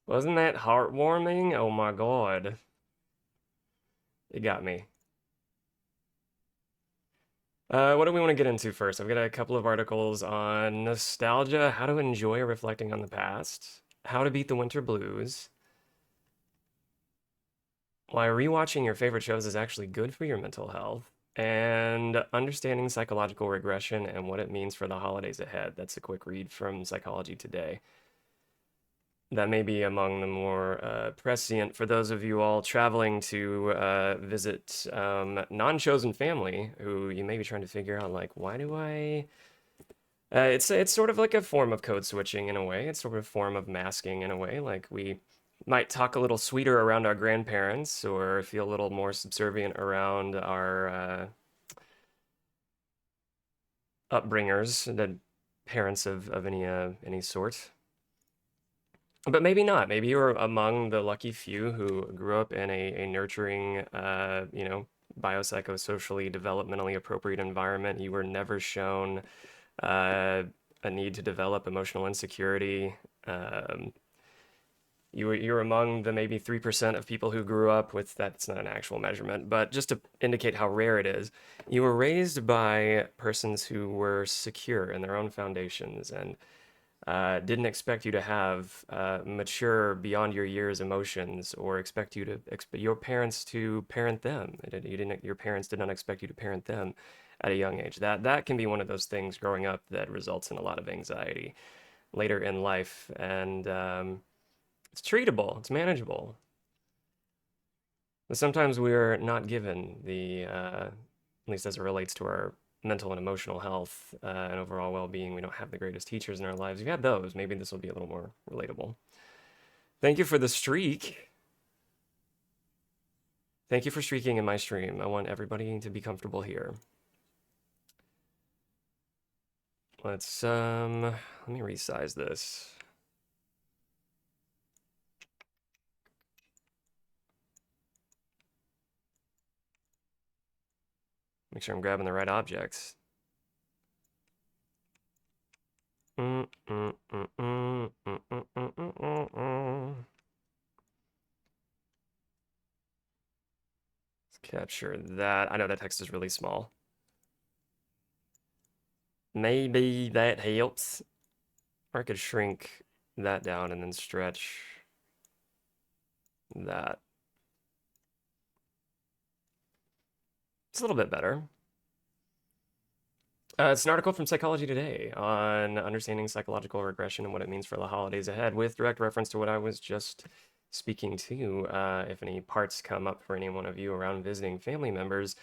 Wasn't that heartwarming? Oh my god. It got me. What do we want to get into first? I've got a couple of articles on nostalgia, how to enjoy reflecting on the past, how to beat the winter blues, why rewatching your favorite shows is actually good for your mental health, and understanding psychological regression and what it means for the holidays ahead. That's a quick read from Psychology Today. That may be among the more prescient for those of you all traveling to visit non-chosen family who you may be trying to figure out, like, why do I it's sort of like a form of code switching in a way. It's sort of a form of masking in a way. Like we might talk a little sweeter around our grandparents or feel a little more subservient around our upbringers, the parents of any sort. But maybe not. Maybe you're among the lucky few who grew up in a nurturing, biopsychosocially, developmentally appropriate environment. You were never shown uh, a need to develop emotional insecurity. Um, you're among the maybe 3% of people who grew up with that's not an actual measurement, but just to indicate how rare it is, you were raised by persons who were secure in their own foundations and didn't expect you to have mature beyond your years emotions or expect you to your parents to parent them. You didn't, your parents did not expect you to parent them at a young age. That can be one of those things growing up that results in a lot of anxiety later in life, and it's treatable, it's manageable. But sometimes we're not given at least as it relates to our mental and emotional health and overall well-being, we don't have the greatest teachers in our lives. If you had those, maybe this will be a little more relatable. Thank you for the streak. Thank you for streaking in my stream. I want everybody to be comfortable here. Let me resize this. Make sure I'm grabbing the right objects. Let's capture that. I know that text is really small. Maybe that helps. Or I could shrink that down and then stretch that. It's a little bit better. It's an article from Psychology Today on understanding psychological regression and what it means for the holidays ahead, with direct reference to what I was just speaking to. If any parts come up for any one of you around visiting family members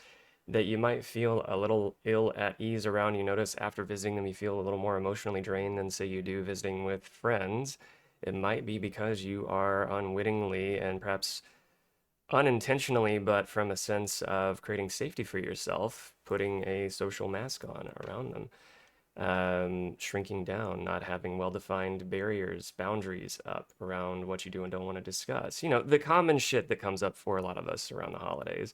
that you might feel a little ill at ease around, you notice after visiting them you feel a little more emotionally drained than, say, you do visiting with friends. It might be because you are unwittingly and perhaps unintentionally, but from a sense of creating safety for yourself, putting a social mask on around them, shrinking down, not having well-defined barriers, boundaries up around what you do and don't want to discuss. You know, the common shit that comes up for a lot of us around the holidays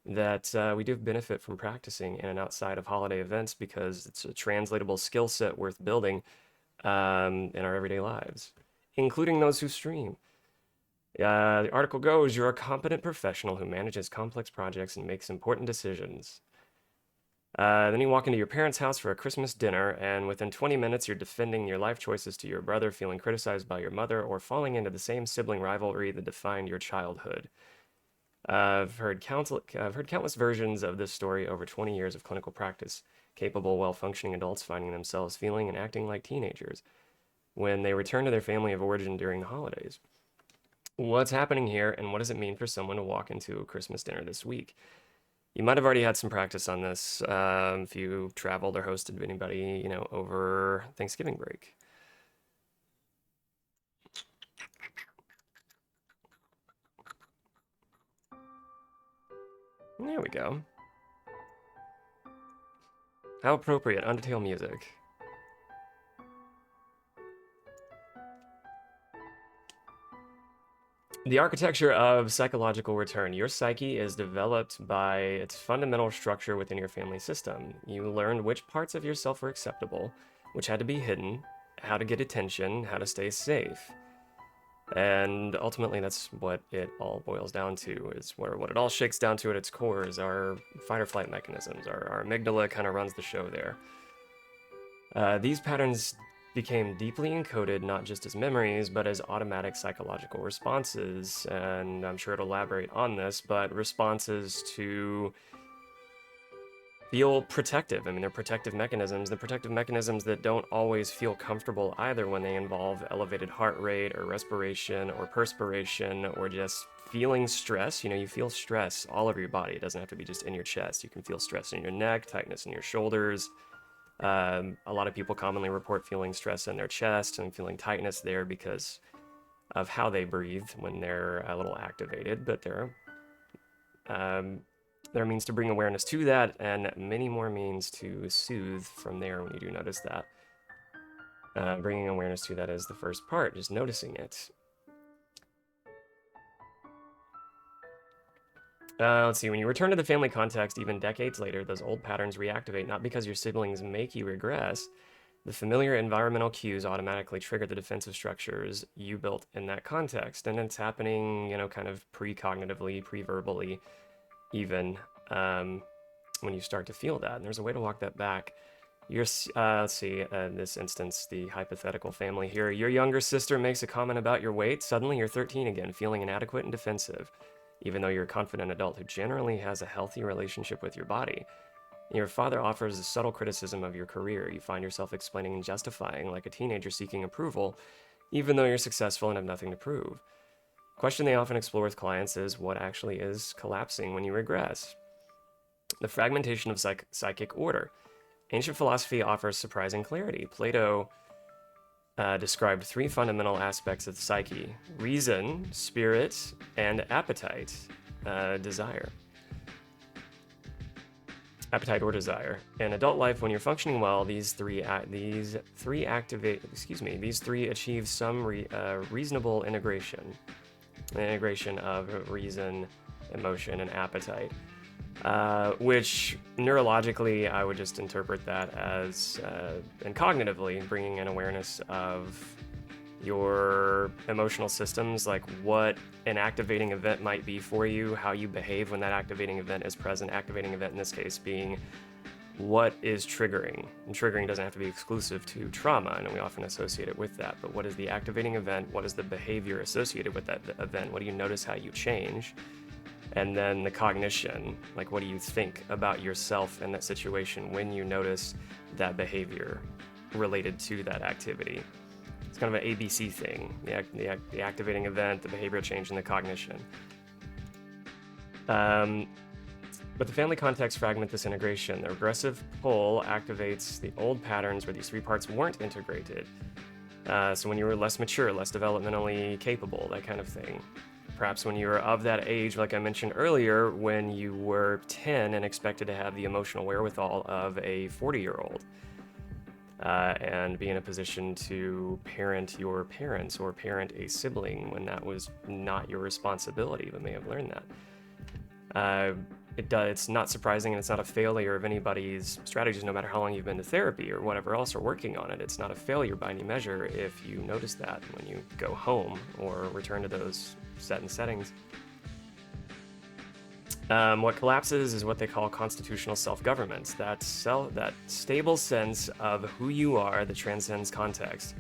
that we do benefit from practicing in and outside of holiday events because it's a translatable skill set worth building in our everyday lives, including those who stream. The article goes, you're a competent professional who manages complex projects and makes important decisions. Then you walk into your parents' house for a Christmas dinner, and within 20 minutes, you're defending your life choices to your brother, feeling criticized by your mother, or falling into the same sibling rivalry that defined your childhood. I've heard countless versions of this story over 20 years of clinical practice, capable, well-functioning adults finding themselves feeling and acting like teenagers when they return to their family of origin during the holidays. What's happening here, and what does it mean for someone to walk into a Christmas dinner this week? You might have already had some practice on this if you traveled or hosted anybody, over Thanksgiving break. There we go. How appropriate, Undertale music. The architecture of psychological return. Your psyche is developed by its fundamental structure within your family system. You learned which parts of yourself were acceptable, which had to be hidden, how to get attention, how to stay safe. And ultimately, that's what it all boils down to, is where what it all shakes down to at its core is our fight or flight mechanisms. Our amygdala kind of runs the show there. These patterns became deeply encoded not just as memories, but as automatic psychological responses. And I'm sure to elaborate on this, but responses to feel protective. I mean, they're protective mechanisms. The protective mechanisms that don't always feel comfortable either when they involve elevated heart rate or respiration or perspiration or just feeling stress. You know, you feel stress all over your body. It doesn't have to be just in your chest. You can feel stress in your neck, tightness in your shoulders. A lot of people commonly report feeling stress in their chest and feeling tightness there because of how they breathe when they're a little activated, but um, there are means to bring awareness to that, and many more means to soothe from there when you do notice that. Bringing awareness to that is the first part, just noticing it. Let's see, when you return to the family context, even decades later, those old patterns reactivate, not because your siblings make you regress. The familiar environmental cues automatically trigger the defensive structures you built in that context. And it's happening, you know, kind of pre-cognitively, pre-verbally, even when you start to feel that. And there's a way to walk that back. Let's see, in this instance, the hypothetical family here. Your younger sister makes a comment about your weight. Suddenly you're 13 again, feeling inadequate and defensive, even though you're a confident adult who generally has a healthy relationship with your body. Your father offers a subtle criticism of your career. You find yourself explaining and justifying like a teenager seeking approval, even though you're successful and have nothing to prove. The question they often explore with clients is what actually is collapsing when you regress? The fragmentation of psychic order. Ancient philosophy offers surprising clarity. Plato described three fundamental aspects of the psyche: reason, spirit, and appetite, desire. Appetite or desire. In adult life, when you're functioning well, these three achieve some reasonable integration. The integration of reason, emotion, and appetite. Which neurologically, I would just interpret that as, and cognitively, bringing an awareness of your emotional systems, like what an activating event might be for you, how you behave when that activating event is present. Activating event in this case being what is triggering. And triggering doesn't have to be exclusive to trauma, and we often associate it with that. But what is the activating event? What is the behavior associated with that event? What do you notice how you change? And then the cognition, like what do you think about yourself in that situation when you notice that behavior related to that activity? It's kind of an ABC thing, the activating event, the behavioral change, and the cognition. But the family context fragment this integration. The regressive pull activates the old patterns where these three parts weren't integrated. So when you were less mature, less developmentally capable, that kind of thing. Perhaps when you were of that age, like I mentioned earlier, when you were 10 and expected to have the emotional wherewithal of a 40-year-old. And be in a position to parent your parents or parent a sibling when that was not your responsibility, but may have learned that. It's not surprising, and it's not a failure of anybody's strategies, no matter how long you've been to therapy or whatever else or working on it. It's not a failure by any measure if you notice that when you go home or return to those settings. What collapses is what they call constitutional self-government. That stable sense of who you are that transcends context.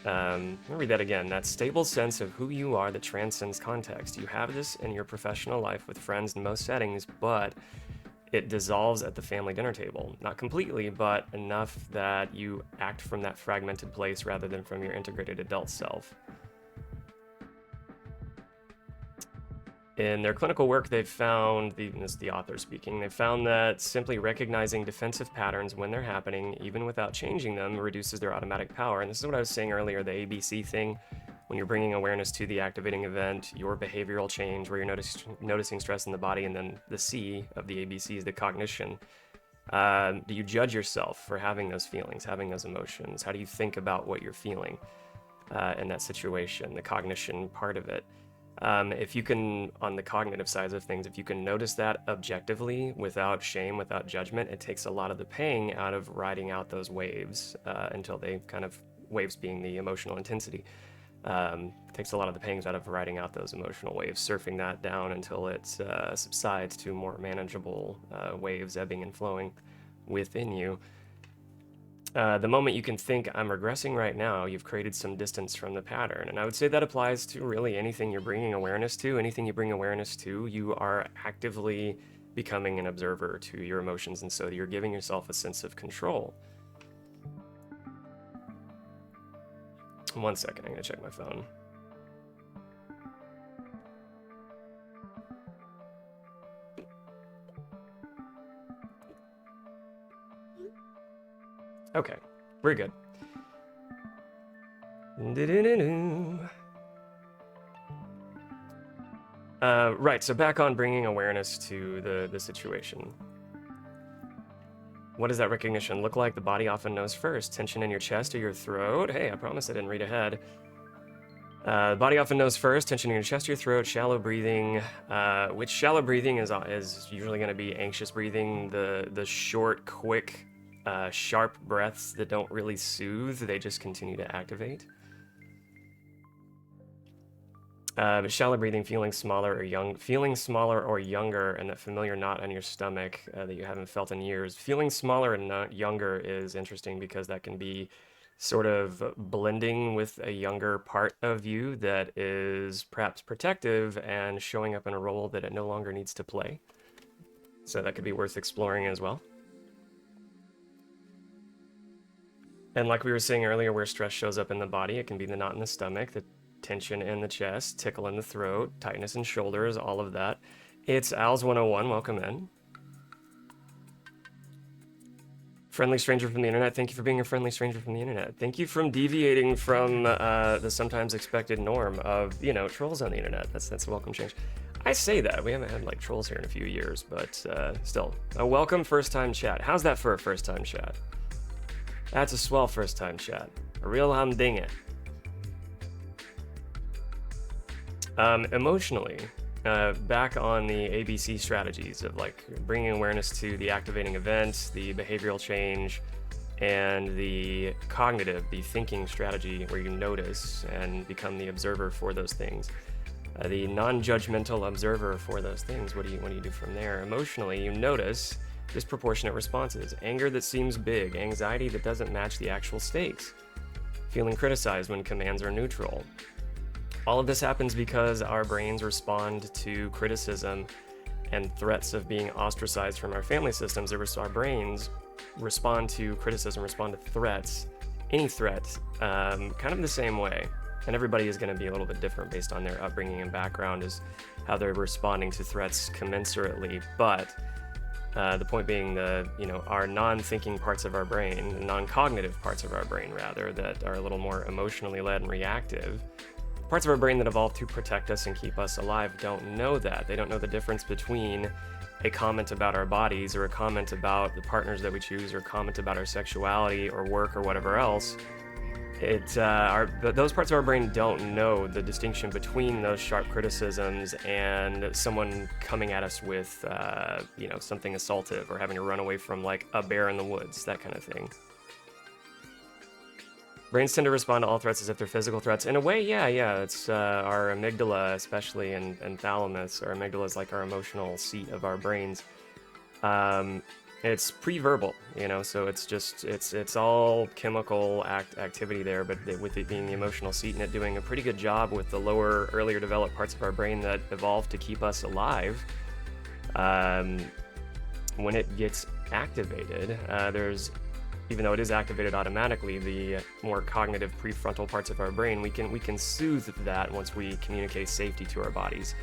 Let me read that again. That stable sense of who you are that transcends context. You have this in your professional life with friends in most settings, but it dissolves at the family dinner table. Not completely, but enough that you act from that fragmented place rather than from your integrated adult self. In their clinical work, they've found, this is the author speaking, they've found that simply recognizing defensive patterns when they're happening, even without changing them, reduces their automatic power. And this is what I was saying earlier, the ABC thing. When you're bringing awareness to the activating event, your behavioral change, where you're noticing stress in the body, and then the C of the ABC is the cognition. Do you judge yourself for having those feelings, having those emotions? How do you think about what you're feeling in that situation, the cognition part of it? If you can, on the cognitive side of things, if you can notice that objectively, without shame, without judgment, it takes a lot of the pang out of riding out those waves until they kind of, waves being the emotional intensity, Takes a lot of the pangs out of riding out those emotional waves, surfing that down until it subsides to more manageable waves ebbing and flowing within you. The moment you can think, I'm regressing right now, you've created some distance from the pattern. And I would say that applies to really anything you're bringing awareness to. Anything you bring awareness to, you are actively becoming an observer to your emotions. And so you're giving yourself a sense of control. One second, I'm going to check my phone. Okay, we're good. Right, so back on bringing awareness to the situation. What does that recognition look like? The body often knows first. Tension in your chest or your throat. Hey, I promise I didn't read ahead. The body often knows first. Tension in your chest or your throat. Shallow breathing, which shallow breathing is usually going to be anxious breathing. The short, quick, sharp breaths that don't really soothe. They just continue to activate. But shallow breathing, feeling smaller or younger, and that familiar knot on your stomach that you haven't felt in years. Feeling smaller and not younger is interesting because that can be sort of blending with a younger part of you that is perhaps protective and showing up in a role that it no longer needs to play. So that could be worth exploring as well. And like we were saying earlier, where stress shows up in the body, it can be the knot in the stomach, the tension in the chest, tickle in the throat, tightness in shoulders, all of that. It's Al's 101. Welcome in. Friendly stranger from the internet. Thank you for being a friendly stranger from the internet. Thank you for deviating from the sometimes expected norm of, trolls on the internet. That's a welcome change. I say that. We haven't had like trolls here in a few years, but still. A welcome first time chat. How's that for a first time chat? That's a swell first time chat. A real humdinger. Emotionally, back on the ABC strategies of like bringing awareness to the activating event, the behavioral change, and the cognitive, the thinking strategy where you notice and become the observer for those things. The non-judgmental observer for those things. What do you do from there? Emotionally, you notice disproportionate responses, anger that seems big, anxiety that doesn't match the actual stakes, feeling criticized when commands are neutral. All of this happens because our brains respond to criticism and threats of being ostracized from our family systems. Our brains respond to criticism, respond to threats, any threat, kind of the same way. And everybody is going to be a little bit different based on their upbringing and background as how they're responding to threats commensurately. But the point being our non-thinking parts of our brain, the non-cognitive parts of our brain rather, that are a little more emotionally led and reactive, parts of our brain that evolved to protect us and keep us alive don't know that. They don't know the difference between a comment about our bodies or a comment about the partners that we choose or a comment about our sexuality or work or whatever else. Those parts of our brain don't know the distinction between those sharp criticisms and someone coming at us with, something assaultive or having to run away from like a bear in the woods, that kind of thing. Brains tend to respond to all threats as if they're physical threats. In a way, yeah. It's our amygdala, especially, and thalamus. Our amygdala is like our emotional seat of our brains. It's pre-verbal, so it's all chemical activity there, but with it being the emotional seat and it doing a pretty good job with the lower, earlier developed parts of our brain that evolved to keep us alive. When it gets activated, even though it is activated automatically, the more cognitive prefrontal parts of our brain, we can soothe that once we communicate safety to our bodies.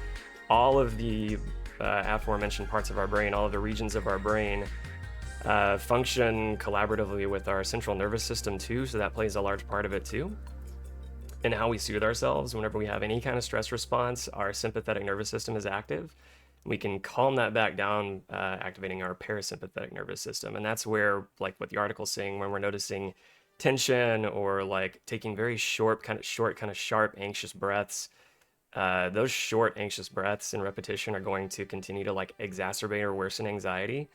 All of the aforementioned parts of our brain, all of the regions of our brain function collaboratively with our central nervous system too, so that plays a large part of it too. And how we soothe ourselves whenever we have any kind of stress response, our sympathetic nervous system is active. We can calm that back down, activating our parasympathetic nervous system. And that's where, like what the article's saying, when we're noticing tension or like taking very short, kind of sharp, anxious breaths, those short, anxious breaths and repetition are going to continue to like exacerbate or worsen anxiety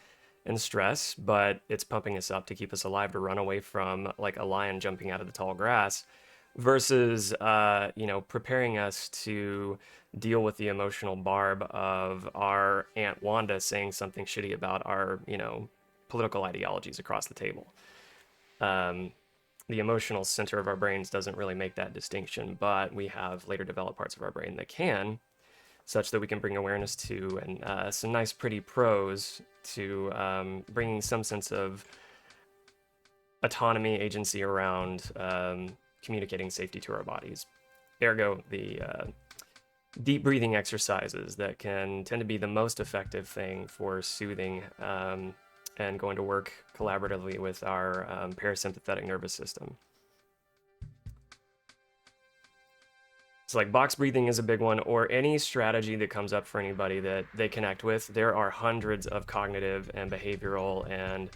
and stress, but it's pumping us up to keep us alive, to run away from like a lion jumping out of the tall grass. versus preparing us to deal with the emotional barb of our Aunt Wanda saying something shitty about our political ideologies across the table. Um, the emotional center of our brains doesn't really make that distinction, but we have later developed parts of our brain that can, such that we can bring awareness to, and some nice, pretty prose to bringing some sense of autonomy, agency around communicating safety to our bodies. Ergo, the deep breathing exercises that can tend to be the most effective thing for soothing and going to work collaboratively with our parasympathetic nervous system. So like box breathing is a big one, or any strategy that comes up for anybody that they connect with. There are hundreds of cognitive and behavioral and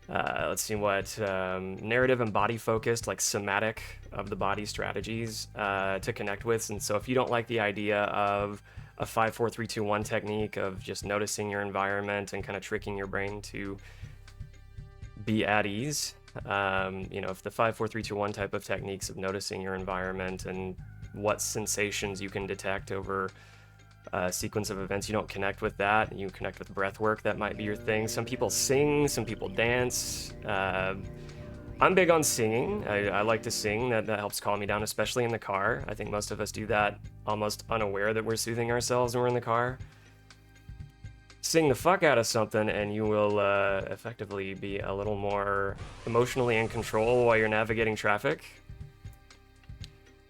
let's see what narrative and body focused, like somatic of the body strategies to connect with. And so if you don't like the idea of a 5 4 3 2 1 technique of just noticing your environment and kind of tricking your brain to be at ease, if the 5 4 3 2 1 type of techniques of noticing your environment and what sensations you can detect over a sequence of events, you don't connect with that, you connect with breath work, that might be your thing. Some people sing, some people dance. I'm big on singing. I like to sing. That helps calm me down, especially in the car. I think most of us do that almost unaware that we're soothing ourselves when we're in the car. Sing the fuck out of something and you will effectively be a little more emotionally in control while you're navigating traffic,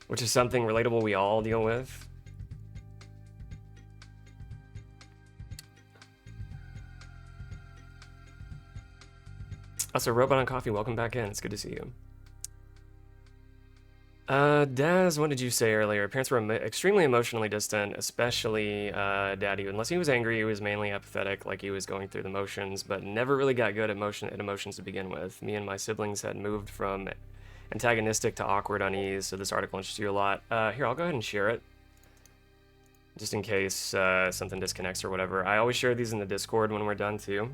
which is something relatable we all deal with. Also, Robot on Coffee, welcome back in. It's good to see you. Daz, what did you say earlier? Parents were extremely emotionally distant, especially Daddy. Unless he was angry, he was mainly apathetic, like he was going through the motions, but never really got good at emotions to begin with. Me and my siblings had moved from antagonistic to awkward unease, so this article interests you a lot. Here, I'll go ahead and share it, just in case something disconnects or whatever. I always share these in the Discord when we're done, too.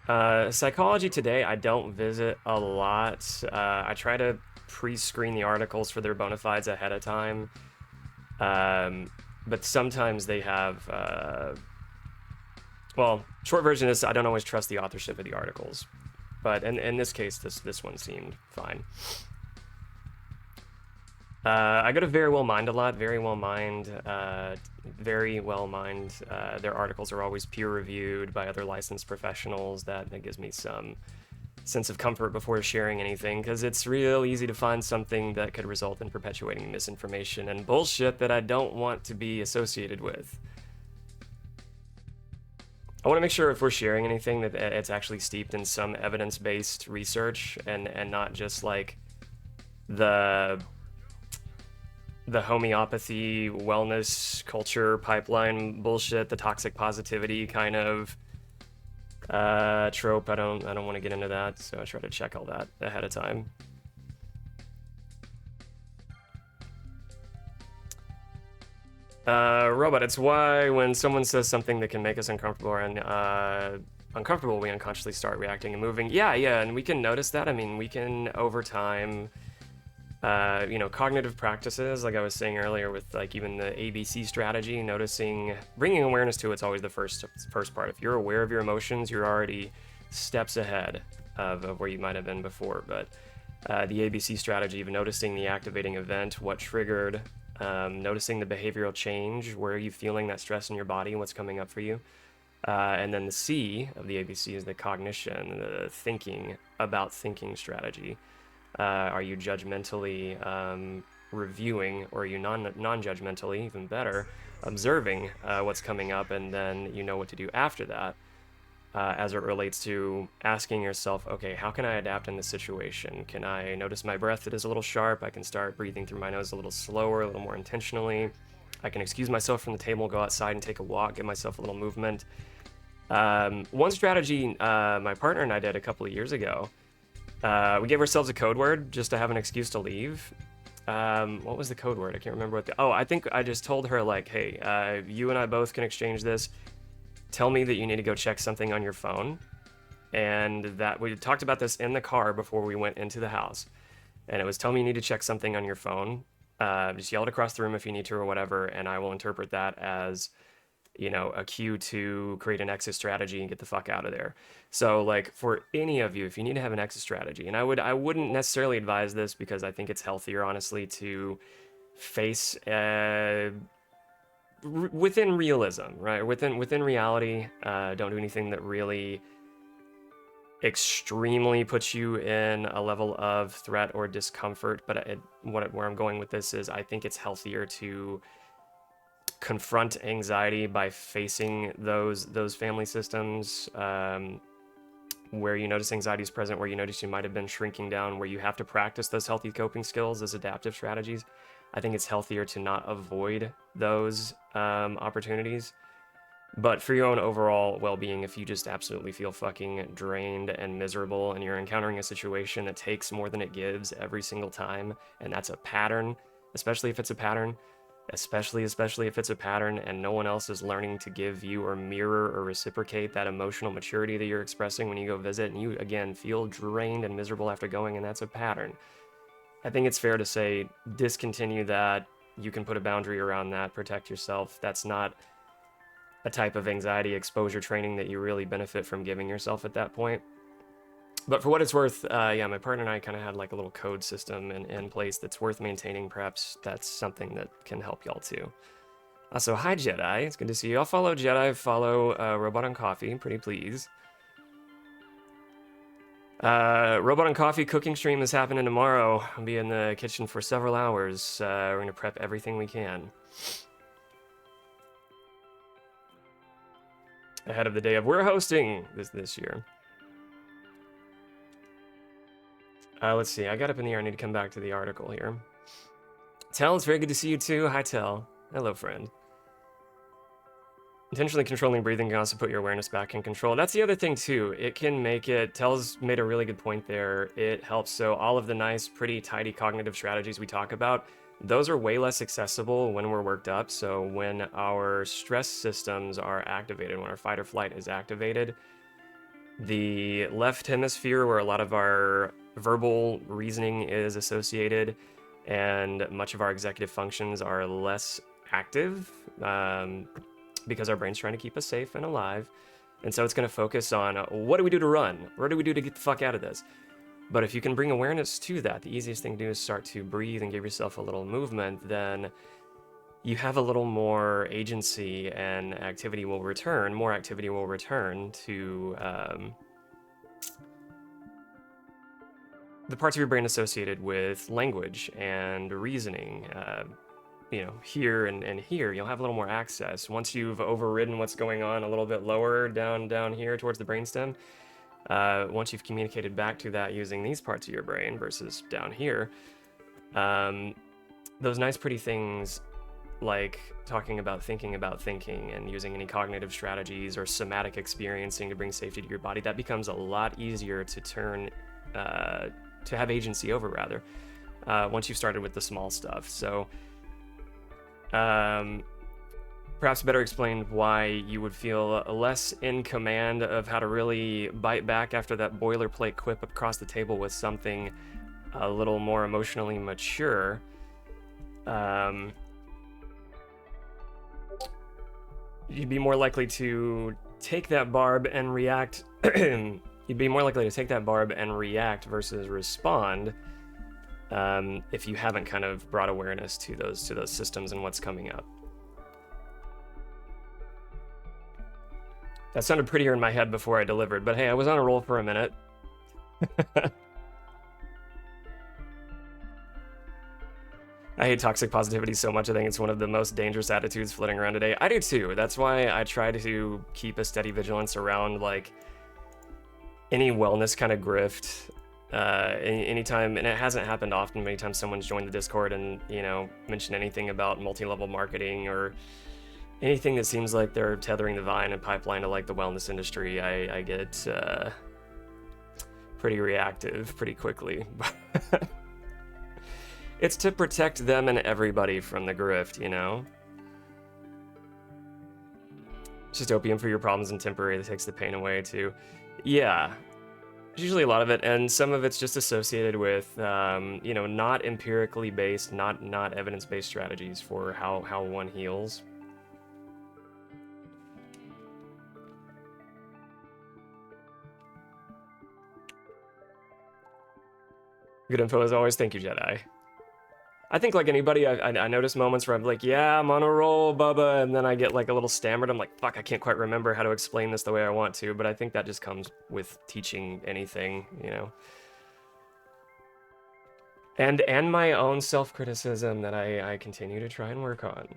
Psychology Today, I don't visit a lot. I try to pre-screen the articles for their bona fides ahead of time. But sometimes they have, well, short version is I don't always trust the authorship of the articles. But in this case, this one seemed fine. I go to Very Well Mind a lot. Very Well Mind. Their articles are always peer-reviewed by other licensed professionals. That gives me some sense of comfort before sharing anything, because it's real easy to find something that could result in perpetuating misinformation and bullshit that I don't want to be associated with. I want to make sure if we're sharing anything that it's actually steeped in some evidence-based research and not just like the homeopathy, wellness, culture, pipeline bullshit, the toxic positivity kind of trope. I don't want to get into that, so I try to check all that ahead of time. Robot, it's why when someone says something that can make us uncomfortable and uncomfortable, we unconsciously start reacting and moving. Yeah, and we can notice that. I mean, we can over time. Cognitive practices, like I was saying earlier with like even the ABC strategy, bringing awareness to it's always the first part. If you're aware of your emotions, you're already steps ahead of where you might have been before. But the ABC strategy of noticing the activating event, what triggered, noticing the behavioral change, where are you feeling that stress in your body and what's coming up for you. And then the C of the ABC is the cognition, the thinking about thinking strategy. Are you judgmentally reviewing, or are you non-judgmentally, even better, observing what's coming up, and then you know what to do after that as it relates to asking yourself, okay, how can I adapt in this situation? Can I notice my breath that is a little sharp? I can start breathing through my nose a little slower, a little more intentionally. I can excuse myself from the table, go outside and take a walk, give myself a little movement. One strategy my partner and I did a couple of years ago, we gave ourselves a code word just to have an excuse to leave. What was the code word? I can't remember what I think I just told her, like, hey, you and I both can exchange this. Tell me that you need to go check something on your phone, and that we talked about this in the car before we went into the house, and it was, tell me you need to check something on your phone. Just yell it across the room if you need to or whatever, and I will interpret that as, you know, a cue to create an exit strategy and get the fuck out of there. So like for any of you, if you need to have an exit strategy, and I wouldn't necessarily advise this because I think it's healthier, honestly, to face within realism, right? Within reality. Don't do anything that really extremely puts you in a level of threat or discomfort. But where I'm going with this is, I think it's healthier to confront anxiety by facing those family systems, where you notice anxiety is present, where you notice you might have been shrinking down, where you have to practice those healthy coping skills as adaptive strategies. I think it's healthier to not avoid those opportunities. But for your own overall well-being, if you just absolutely feel fucking drained and miserable and you're encountering a situation that takes more than it gives every single time, and that's a pattern, especially if it's a pattern, especially if it's a pattern and no one else is learning to give you or mirror or reciprocate that emotional maturity that you're expressing when you go visit, and you again feel drained and miserable after going, and that's a pattern, I think it's fair to say discontinue that. You can put a boundary around that, protect yourself. That's not a type of anxiety exposure training that you really benefit from giving yourself at that point. But for what it's worth, yeah, my partner and I kind of had like a little code system in place that's worth maintaining. Perhaps that's something that can help y'all too. Also, hi Jedi, it's good to see you. I'll follow Jedi, follow Robot on Coffee, pretty please. Robot on Coffee cooking stream is happening tomorrow. I'll be in the kitchen for several hours. We're gonna prep everything we can ahead of the day of we're hosting this year. Let's see, I got up in the air. I need to come back to the article here. Tell, it's very good to see you too. Hi, Tell. Hello, friend. Intentionally controlling breathing can also put your awareness back in control. That's the other thing too. It can make it, Tell's made a really good point there. It helps. So all of the nice, pretty, tidy cognitive strategies we talk about, those are way less accessible when we're worked up. So when our stress systems are activated, when our fight or flight is activated, the left hemisphere, where a lot of our verbal reasoning is associated and much of our executive functions are less active, because our brain's trying to keep us safe and alive. And so it's going to focus on what do we do to run? What do we do to get the fuck out of this? But if you can bring awareness to that, the easiest thing to do is start to breathe and give yourself a little movement, then you have a little more agency and activity will return, more activity will return to the parts of your brain associated with language and reasoning. You know, here and here, you'll have a little more access. Once you've overridden what's going on a little bit lower down here towards the brainstem, once you've communicated back to that using these parts of your brain versus down here, those nice pretty things like talking about thinking and using any cognitive strategies or somatic experiencing to bring safety to your body, that becomes a lot easier to turn, to have agency over, rather, once you've started with the small stuff. So perhaps better explained why you would feel less in command of how to really bite back after that boilerplate quip across the table with something a little more emotionally mature. You'd be more likely to take that barb and react. You'd be more likely to take that barb and react versus respond, if you haven't kind of brought awareness to those systems and what's coming up. That sounded prettier in my head before I delivered, but hey, I was on a roll for a minute. I hate toxic positivity so much. I think it's one of the most dangerous attitudes floating around today. I do too. That's why I try to keep a steady vigilance around like any wellness kind of grift. Anytime, and it hasn't happened often, many times someone's joined the Discord and, you know, mentioned anything about multi-level marketing or anything that seems like they're tethering the vine and pipeline to like the wellness industry, I get pretty reactive pretty quickly. It's to protect them and everybody from the grift, you know? It's just opium for your problems and temporary that takes the pain away too. Yeah, it's usually a lot of it, and some of it's just associated with, not empirically based, not evidence-based strategies for how one heals. Good info as always. Thank you, Jedi. I think like anybody, I notice moments where I'm like, yeah, I'm on a roll, Bubba, and then I get like a little stammered. I'm like, fuck, I can't quite remember how to explain this the way I want to, but I think that just comes with teaching anything, And my own self-criticism that I continue to try and work on.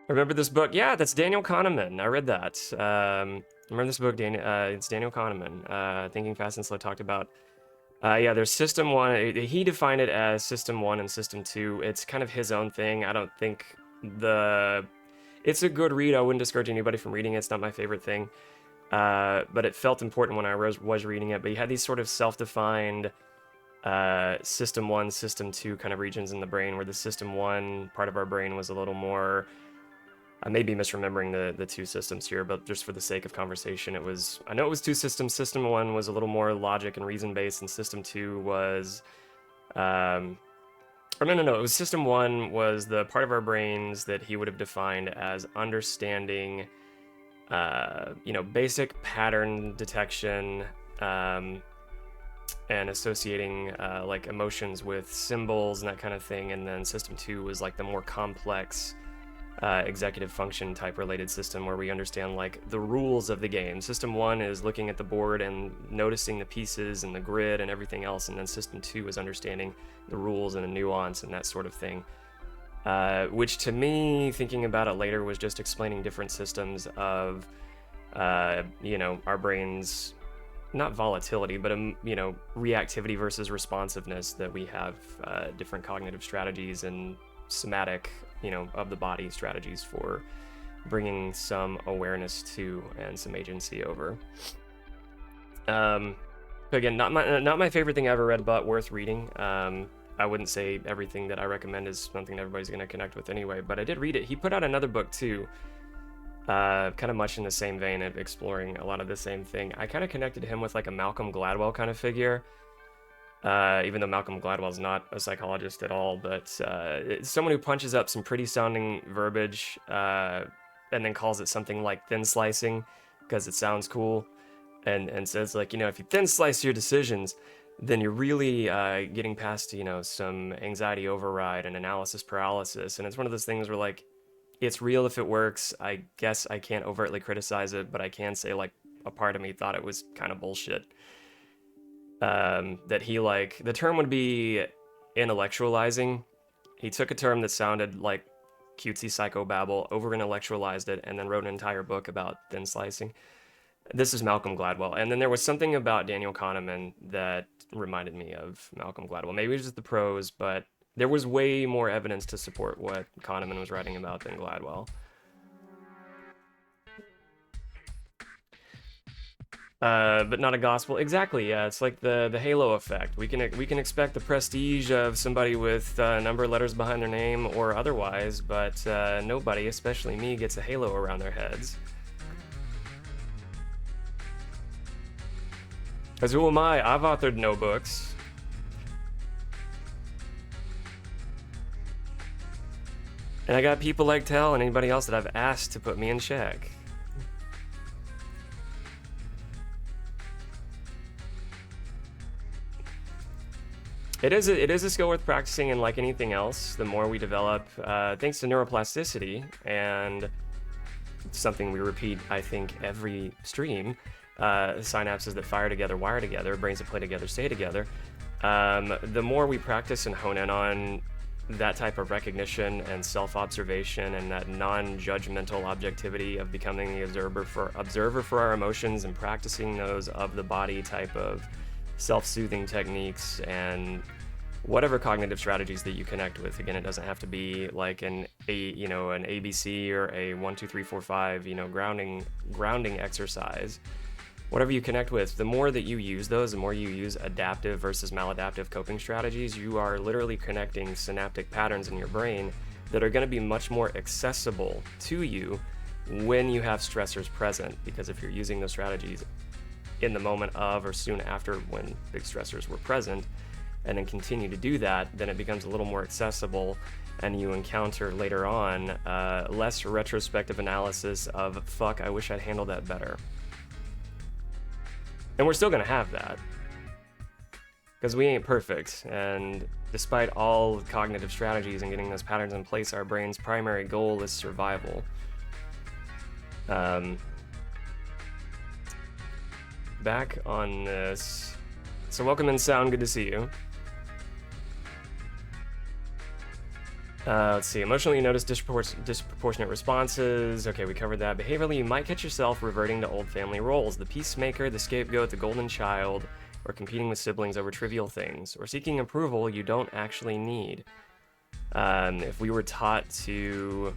Remember this book? Yeah, that's Daniel Kahneman. I read that. Remember this book, it's Daniel Kahneman. Thinking Fast and Slow talked about. Yeah, there's System 1. He defined it as System 1 and System 2. It's kind of his own thing. I don't think it's a good read. I wouldn't discourage anybody from reading it. It's not my favorite thing. But it felt important when I was reading it. But he had these sort of self-defined System 1, System 2 kind of regions in the brain, where the System 1 part of our brain was a little more... I may be misremembering the two systems here, but just for the sake of conversation, I know it was two systems. System 1 was a little more logic and reason-based, and System 2 was... no. It was System 1 was the part of our brains that he would have defined as understanding, basic pattern detection, and associating like emotions with symbols and that kind of thing. And then System 2 was like the more complex executive function type related system, where we understand like the rules of the game. System 1 is looking at the board and noticing the pieces and the grid and everything else, and then System 2 is understanding the rules and the nuance and that sort of thing, which to me, thinking about it later, was just explaining different systems of our brains, not volatility, but reactivity versus responsiveness, that we have different cognitive strategies and somatic of the body strategies for bringing some awareness to and some agency over. Again, not my favorite thing I ever read, but worth reading. I wouldn't say everything that I recommend is something that everybody's going to connect with anyway, but I did read it. He put out another book too, kind of much in the same vein of exploring a lot of the same thing. I kind of connected him with like a Malcolm Gladwell kind of figure. Even though Malcolm Gladwell's not a psychologist at all, but it's someone who punches up some pretty sounding verbiage and then calls it something like thin slicing because it sounds cool, and says like, if you thin slice your decisions, then you're really getting past some anxiety override and analysis paralysis. And it's one of those things where like, it's real if it works. I guess I can't overtly criticize it, but I can say like a part of me thought it was kind of bullshit. That he the term would be intellectualizing. He took a term that sounded like cutesy psychobabble, over-intellectualized it, and then wrote an entire book about thin slicing. This is Malcolm Gladwell. And then there was something about Daniel Kahneman that reminded me of Malcolm Gladwell. Maybe it was just the prose, but there was way more evidence to support what Kahneman was writing about than Gladwell. But not a gospel. Exactly, yeah. It's like the halo effect. We can expect the prestige of somebody with a number of letters behind their name or otherwise, but nobody, especially me, gets a halo around their heads. Because who am I? I've authored no books. And I got people like Tell and anybody else that I've asked to put me in check. It is a skill worth practicing, and like anything else, the more we develop, thanks to neuroplasticity, and something we repeat, I think, every stream, synapses that fire together, wire together, brains that play together, stay together. The more we practice and hone in on that type of recognition and self-observation and that non-judgmental objectivity of becoming the observer for our emotions and practicing those of the body type of self-soothing techniques and whatever cognitive strategies that you connect with. Again, it doesn't have to be like an ABC or a 1 2 3 4 5 grounding exercise. Whatever you connect with, the more that you use those, the more you use adaptive versus maladaptive coping strategies, you are literally connecting synaptic patterns in your brain that are going to be much more accessible to you when you have stressors present, because if you're using those strategies in the moment of or soon after when big stressors were present, and then continue to do that, then it becomes a little more accessible, and you encounter later on less retrospective analysis of, fuck, I wish I'd handled that better. And we're still gonna have that, because we ain't perfect, and despite all cognitive strategies and getting those patterns in place, our brain's primary goal is survival. Back on this. So welcome in, Sound, good to see you. Let's see, emotionally you notice disproportionate responses. Okay, we covered that. Behaviorally, you might catch yourself reverting to old family roles. The peacemaker, the scapegoat, the golden child, or competing with siblings over trivial things, or seeking approval you don't actually need. If we were taught to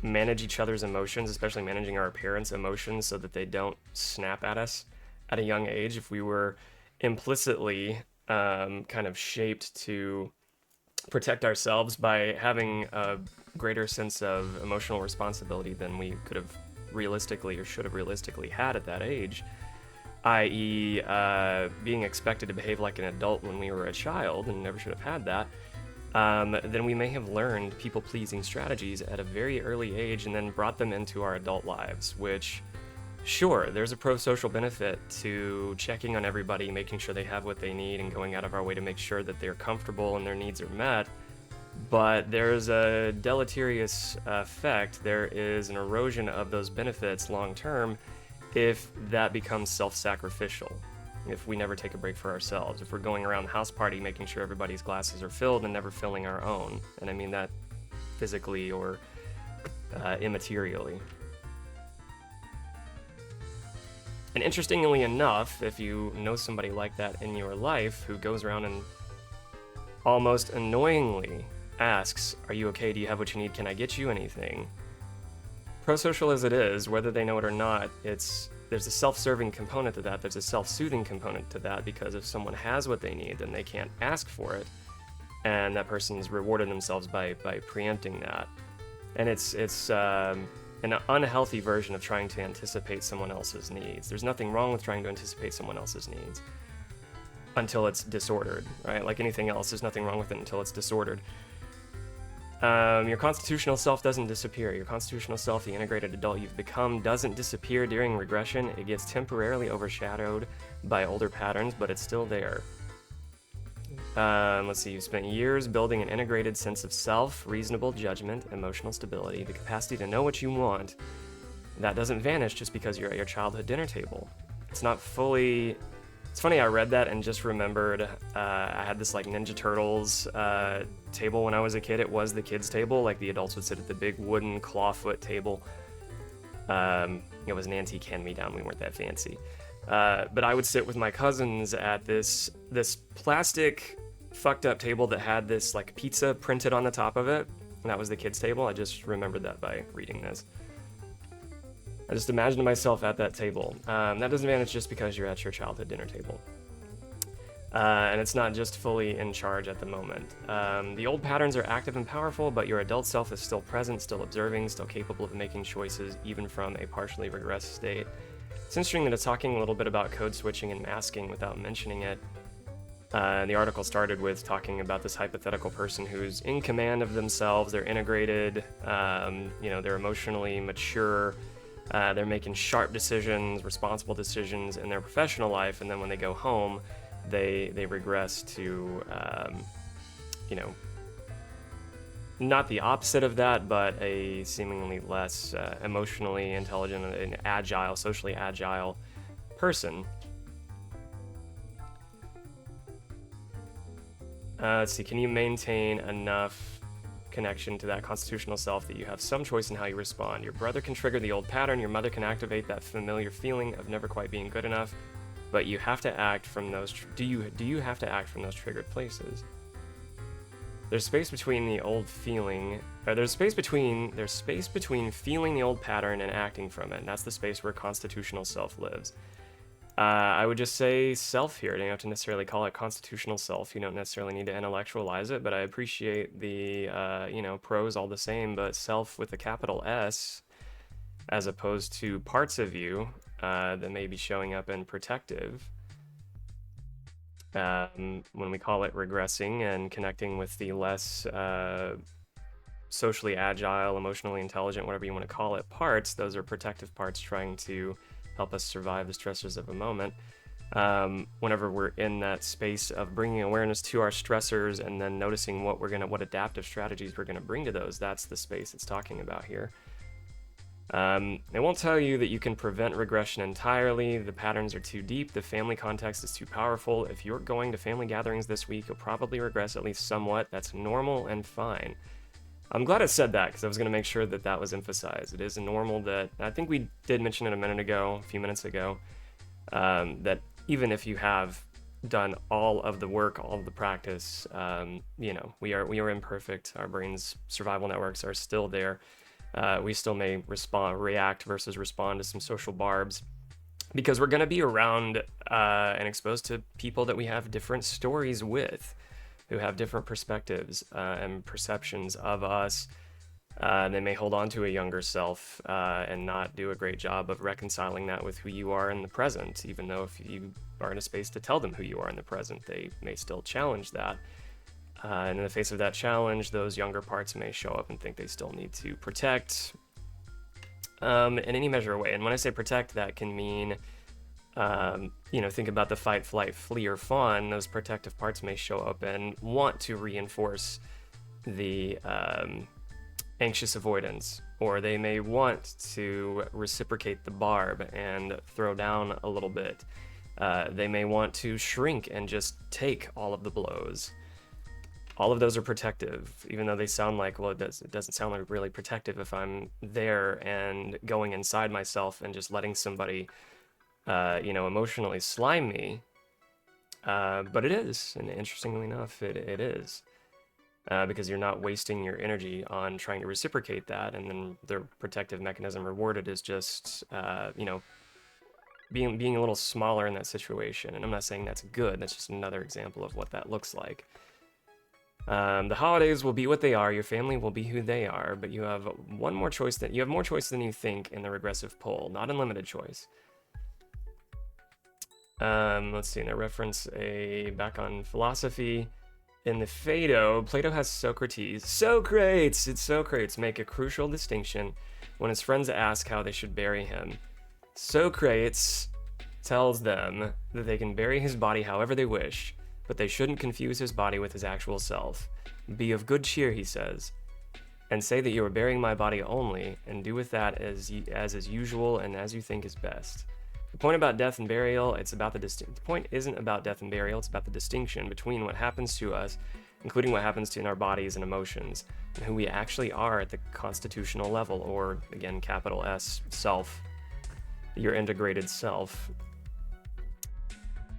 manage each other's emotions, especially managing our parents' emotions so that they don't snap at us at a young age, if we were implicitly kind of shaped to protect ourselves by having a greater sense of emotional responsibility than we could have realistically or should have realistically had at that age, i.e. Being expected to behave like an adult when we were a child and never should have had that, then we may have learned people-pleasing strategies at a very early age and then brought them into our adult lives, which, sure, there's a pro-social benefit to checking on everybody, making sure they have what they need, and going out of our way to make sure that they're comfortable and their needs are met. But there's a deleterious effect. There is an erosion of those benefits long-term if that becomes self-sacrificial. If we never take a break for ourselves, if we're going around the house party making sure everybody's glasses are filled and never filling our own. And I mean that physically or immaterially. And interestingly enough, if you know somebody like that in your life who goes around and almost annoyingly asks, are you okay? Do you have what you need? Can I get you anything? Pro-social as it is, whether they know it or not, there's a self-serving component to that. There's a self-soothing component to that, because if someone has what they need, then they can't ask for it. And that person's rewarded themselves by preempting that. And it's an unhealthy version of trying to anticipate someone else's needs. There's nothing wrong with trying to anticipate someone else's needs until it's disordered, right? Like anything else, there's nothing wrong with it until it's disordered. Your constitutional self doesn't disappear. Your constitutional self, the integrated adult you've become, doesn't disappear during regression. It gets temporarily overshadowed by older patterns, but it's still there. Let's see, you've spent years building an integrated sense of self, reasonable judgment, emotional stability, the capacity to know what you want. That doesn't vanish just because you're at your childhood dinner table. It's not fully... It's funny, I read that and just remembered I had this like Ninja Turtles table when I was a kid. It was the kids' table. Like the adults would sit at the big wooden clawfoot table. It was an antique hand-me-down. We weren't that fancy. But I would sit with my cousins at this plastic fucked up table that had this like pizza printed on the top of it. And that was the kids' table. I just remembered that by reading this. I just imagined myself at that table. That doesn't vanish just because you're at your childhood dinner table. And it's not just fully in charge at the moment. The old patterns are active and powerful, but your adult self is still present, still observing, still capable of making choices, even from a partially regressed state. It's interesting that it's talking a little bit about code switching and masking without mentioning it. The article started with talking about this hypothetical person who's in command of themselves, they're integrated, they're emotionally mature, they're making sharp decisions, responsible decisions in their professional life, and then when they go home, they regress to, not the opposite of that, but a seemingly less emotionally intelligent and agile, socially agile person. Let's see, can you maintain enough connection to that constitutional self that you have some choice in how you respond? Your brother can trigger the old pattern, your mother can activate that familiar feeling of never quite being good enough, but you have to act from those, do you have to act from those triggered places? There's space between the old feeling, or there's space between feeling the old pattern and acting from it, and that's the space where constitutional self lives. I would just say self here. You don't have to necessarily call it constitutional self. You don't necessarily need to intellectualize it, but I appreciate the, pros all the same, but self with a capital S as opposed to parts of you that may be showing up in protective. When we call it regressing and connecting with the less socially agile, emotionally intelligent, whatever you want to call it, parts, those are protective parts trying to help us survive the stressors of a moment. Whenever we're in that space of bringing awareness to our stressors and then noticing what adaptive strategies we're gonna bring to those, that's the space it's talking about here. It won't tell you that you can prevent regression entirely. The patterns are too deep. The family context is too powerful. If you're going to family gatherings this week, you'll probably regress at least somewhat. That's normal and fine. I'm glad it said that because I was going to make sure that that was emphasized. It is normal that, I think we did mention it a few minutes ago, that even if you have done all of the work, all of the practice, we are imperfect. Our brain's survival networks are still there. We still may react versus respond to some social barbs because we're going to be around and exposed to people that we have different stories with, who have different perspectives and perceptions of us. They may hold on to a younger self and not do a great job of reconciling that with who you are in the present, even though if you are in a space to tell them who you are in the present, they may still challenge that. And in the face of that challenge, those younger parts may show up and think they still need to protect in any measure of way. And when I say protect, that can mean, think about the fight, flight, flee, or fawn. Those protective parts may show up and want to reinforce the anxious avoidance, or they may want to reciprocate the barb and throw down a little bit. They may want to shrink and just take all of the blows. All of those are protective, even though they sound like, well, it doesn't sound like really protective if I'm there and going inside myself and just letting somebody, emotionally slime me. But it is, and interestingly enough, it is. Because you're not wasting your energy on trying to reciprocate that, and then the protective mechanism rewarded is just, being a little smaller in that situation. And I'm not saying that's good, that's just another example of what that looks like. The holidays will be what they are, your family will be who they are, but you have more choice than you think in the regressive pull, not unlimited choice. Let's see, and I reference back on philosophy. In the Phaedo, Plato has Socrates make a crucial distinction when his friends ask how they should bury him. Socrates tells them that they can bury his body however they wish, but they shouldn't confuse his body with his actual self. Be of good cheer, he says, and say that you are burying my body only, and do with that as is usual and as you think is best. The point about death and burial, the point isn't about death and burial, it's about the distinction between what happens to us, including what happens in our bodies and emotions, and who we actually are at the constitutional level, or, again, capital S, self, your integrated self.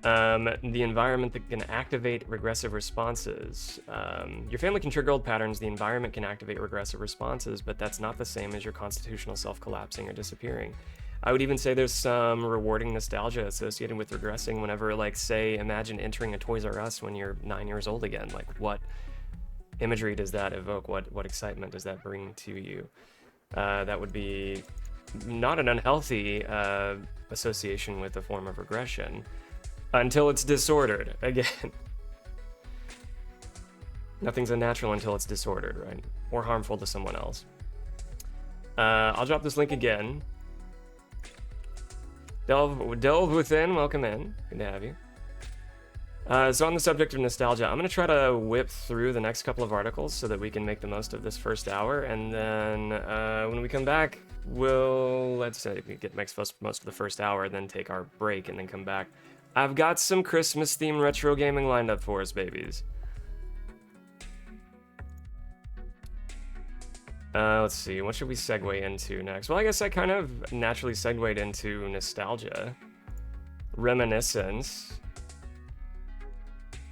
The environment that can activate regressive responses. Your family can trigger old patterns, the environment can activate regressive responses, but that's not the same as your constitutional self collapsing or disappearing. I would even say there's some rewarding nostalgia associated with regressing whenever, imagine entering a Toys R Us when you're 9 years old again. What imagery does that evoke? What excitement does that bring to you? That would be not an unhealthy association with a form of regression. Until it's disordered, again. Nothing's unnatural until it's disordered, right? Or harmful to someone else. I'll drop this link again. Delve within, welcome in. Good to have you. So on the subject of nostalgia, I'm going to try to whip through the next couple of articles so that we can make the most of this first hour. And then when we come back, let's make most of the first hour, then take our break and then come back. I've got some Christmas-themed retro gaming lined up for us, babies. Let's see, what should we segue into next? Well, I guess I kind of naturally segued into nostalgia. Reminiscence.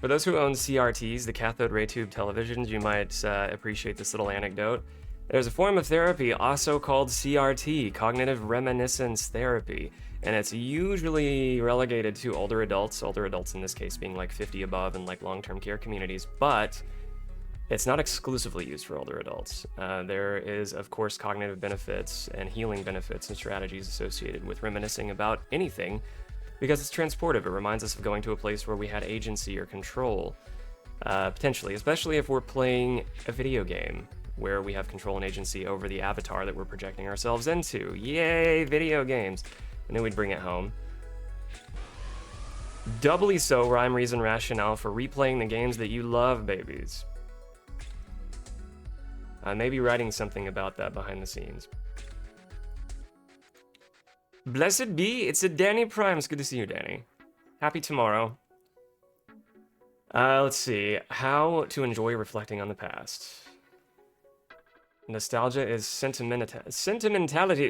For those who own CRTs, the cathode ray tube televisions, you might appreciate this little anecdote. There's a form of therapy also called CRT, cognitive reminiscence therapy. And it's usually relegated to older adults in this case being 50 above in long-term care communities. But It's not exclusively used for older adults. There is, of course, cognitive benefits and healing benefits and strategies associated with reminiscing about anything because it's transportive. It reminds us of going to a place where we had agency or control, potentially, especially if we're playing a video game where we have control and agency over the avatar that we're projecting ourselves into. Yay, video games. And then we'd bring it home. Doubly so, rhyme, reason, rationale for replaying the games that you love, babies. I may be writing something about that behind the scenes. Blessed be, it's a Danny Prime. It's good to see you, Danny. Happy tomorrow. Let's see. How to enjoy reflecting on the past. Nostalgia is sentimentality.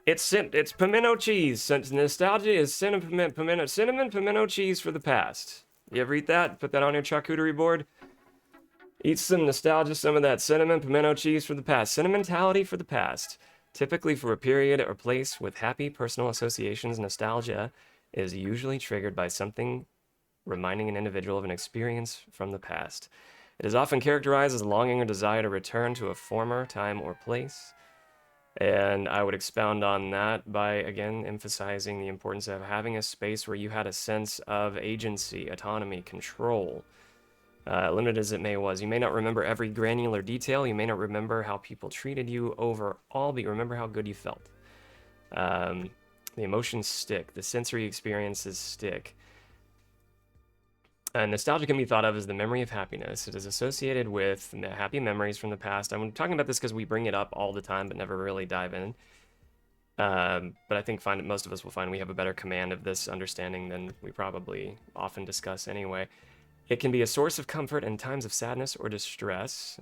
It's pimento cheese. Nostalgia is cinnamon pimento cheese for the past. You ever eat that? Put that on your charcuterie board. Eat some nostalgia, some of that cinnamon pimento cheese for the past. Sentimentality for the past. Typically for a period or place with happy personal associations, nostalgia is usually triggered by something reminding an individual of an experience from the past. It is often characterized as a longing or desire to return to a former time or place. And I would expound on that by, again, emphasizing the importance of having a space where you had a sense of agency, autonomy, control. Limited as it was. You may not remember every granular detail. You may not remember how people treated you overall, but you remember how good you felt. The emotions stick. The sensory experiences stick. Nostalgia can be thought of as the memory of happiness. It is associated with happy memories from the past. I'm talking about this because we bring it up all the time, but never really dive in. But I think most of us will find we have a better command of this understanding than we probably often discuss anyway. It can be a source of comfort in times of sadness or distress.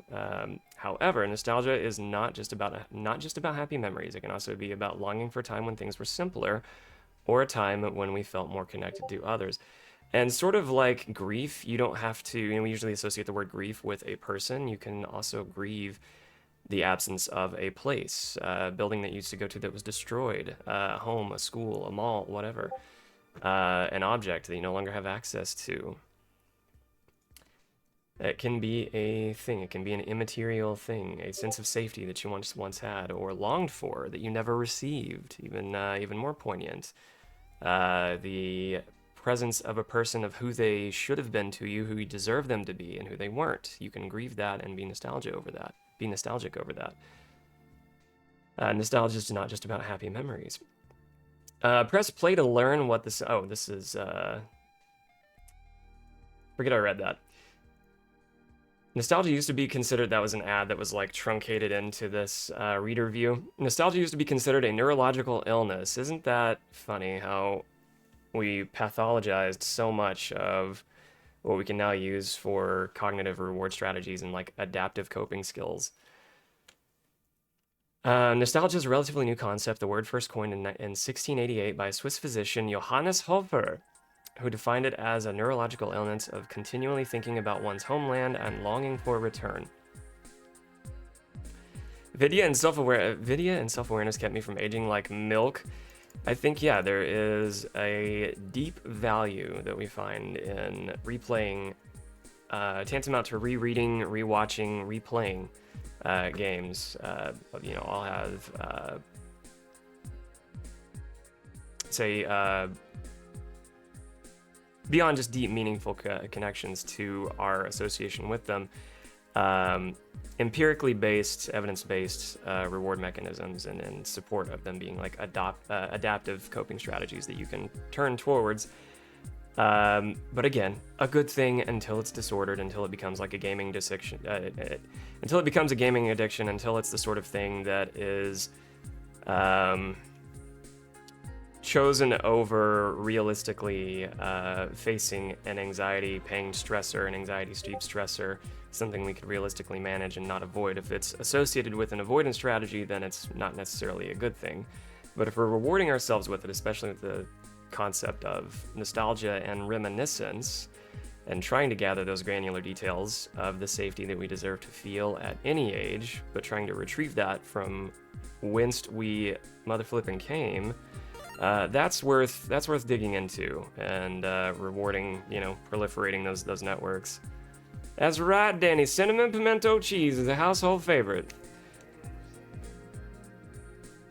However, nostalgia is not just about happy memories. It can also be about longing for a time when things were simpler, or a time when we felt more connected to others. And sort of like grief, you don't have to. We usually associate the word grief with a person. You can also grieve the absence of a place, a building that you used to go to that was destroyed, a home, a school, a mall, whatever, an object that you no longer have access to. It can be a thing. It can be an immaterial thing, a sense of safety that you once had or longed for that you never received. Even more poignant, the presence of a person of who they should have been to you, who you deserve them to be, and who they weren't. You can grieve that and be nostalgic over that. Nostalgia is not just about happy memories. Press play to learn what this. Oh, this is. Forget I read that. Nostalgia used to be considered, that was an ad that was like truncated into this reader view. Nostalgia used to be considered a neurological illness. Isn't that funny how we pathologized so much of what we can now use for cognitive reward strategies and like adaptive coping skills? Nostalgia is a relatively new concept. The word first coined in 1688 by a Swiss physician, Johannes Hofer, who defined it as a neurological illness of continually thinking about one's homeland and longing for return. Vidya and self-awareness kept me from aging like milk. I think, yeah, there is a deep value that we find in replaying, tantamount to rereading, rewatching, replaying games. I'll have, beyond just deep, meaningful connections to our association with them, empirically based, evidence-based reward mechanisms and in support of them being like adaptive coping strategies that you can turn towards. But again, a good thing until it's disordered, until it becomes like a gaming addiction, until it becomes a gaming addiction, until it's the sort of thing that is chosen over realistically facing an anxiety-paying stressor, an anxiety-steep stressor, something we could realistically manage and not avoid. If it's associated with an avoidance strategy, then it's not necessarily a good thing. But if we're rewarding ourselves with it, especially with the concept of nostalgia and reminiscence, and trying to gather those granular details of the safety that we deserve to feel at any age, but trying to retrieve that from whence we mother flipping came, that's worth digging into and rewarding, proliferating those networks. That's right, Danny. Cinnamon pimento cheese is a household favorite.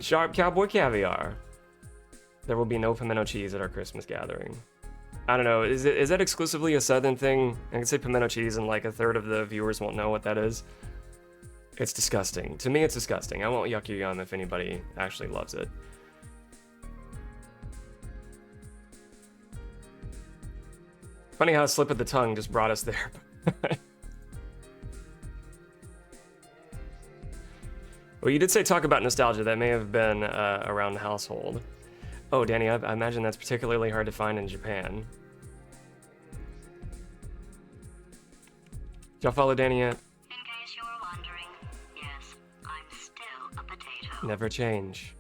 Sharp cowboy caviar. There will be no pimento cheese at our Christmas gathering. I don't know. Is that exclusively a Southern thing? I can say pimento cheese, and like a third of the viewers won't know what that is. It's disgusting. To me, it's disgusting. I won't yuck your yum if anybody actually loves it. Funny how a slip of the tongue just brought us there. Well, you did say talk about nostalgia. That may have been around the household. Oh, Danny, I imagine that's particularly hard to find in Japan. Did y'all follow Danny yet? In case you were wondering, yes, I'm still a potato. Never change.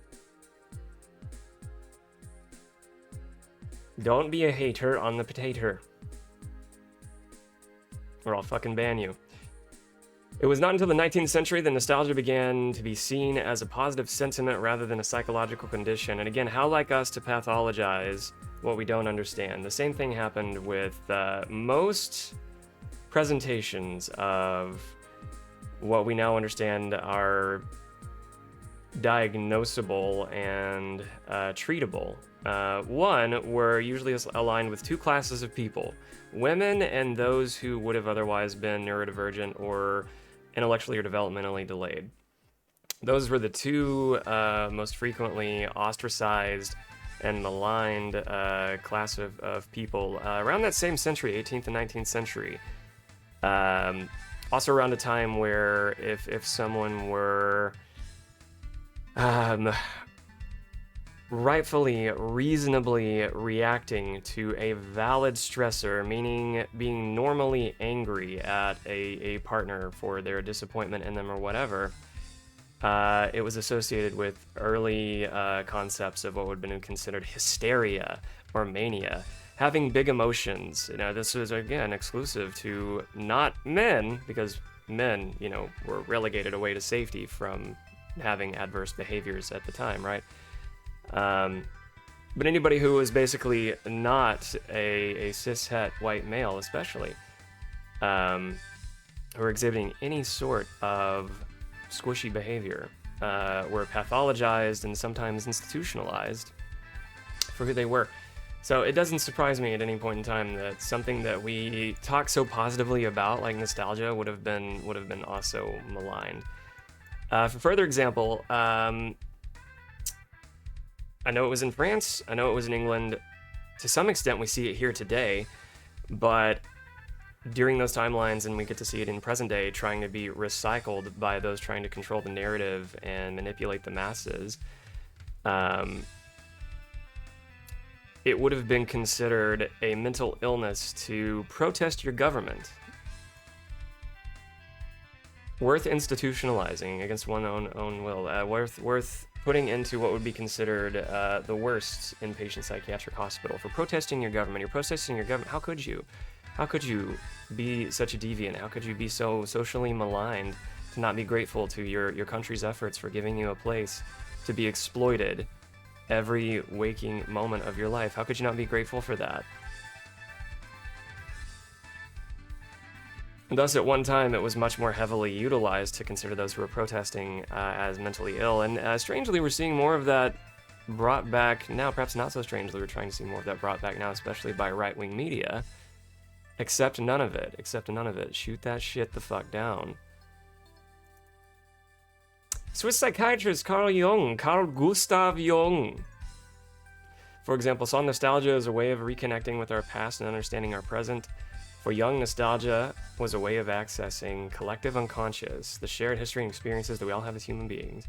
Don't be a hater on the potato, or I'll fucking ban you. It was not until the 19th century that nostalgia began to be seen as a positive sentiment rather than a psychological condition. And again, how like us to pathologize what we don't understand? The same thing happened with most presentations of what we now understand are diagnosable and treatable. One were usually aligned with two classes of people: women and those who would have otherwise been neurodivergent or intellectually or developmentally delayed. Those were the two most frequently ostracized and maligned class of people around that same century, 18th and 19th century. Also around a time where if someone were rightfully, reasonably reacting to a valid stressor, meaning being normally angry at a partner for their disappointment in them or whatever, it was associated with early concepts of what would have been considered hysteria or mania. Having big emotions. You know, this was, again, exclusive to not men, because men, you know, were relegated away to safety from having adverse behaviors at the time, right? But anybody who was basically not a cishet white male, especially, who were exhibiting any sort of squishy behavior, were pathologized and sometimes institutionalized for who they were. So it doesn't surprise me at any point in time that something that we talk so positively about, like nostalgia, would have been also maligned. For further example, I know it was in France, I know it was in England. To some extent, we see it here today, but during those timelines, and we get to see it in present day, trying to be recycled by those trying to control the narrative and manipulate the masses, it would have been considered a mental illness to protest your government. Worth institutionalizing against one's own will. Worth putting into what would be considered the worst inpatient psychiatric hospital for protesting your government. You're protesting your government. How could you? How could you be such a deviant? How could you be so socially maligned to not be grateful to your country's efforts for giving you a place to be exploited every waking moment of your life? How could you not be grateful for that? And thus, at one time, it was much more heavily utilized to consider those who were protesting as mentally ill. And strangely, we're seeing more of that brought back now. Perhaps not so strangely, we're trying to see more of that brought back now, especially by right-wing media. Except none of it. Except none of it. Shoot that shit the fuck down. Swiss psychiatrist Carl Gustav Jung, for example, saw nostalgia as a way of reconnecting with our past and understanding our present. For Jung, nostalgia was a way of accessing collective unconscious, the shared history and experiences that we all have as human beings.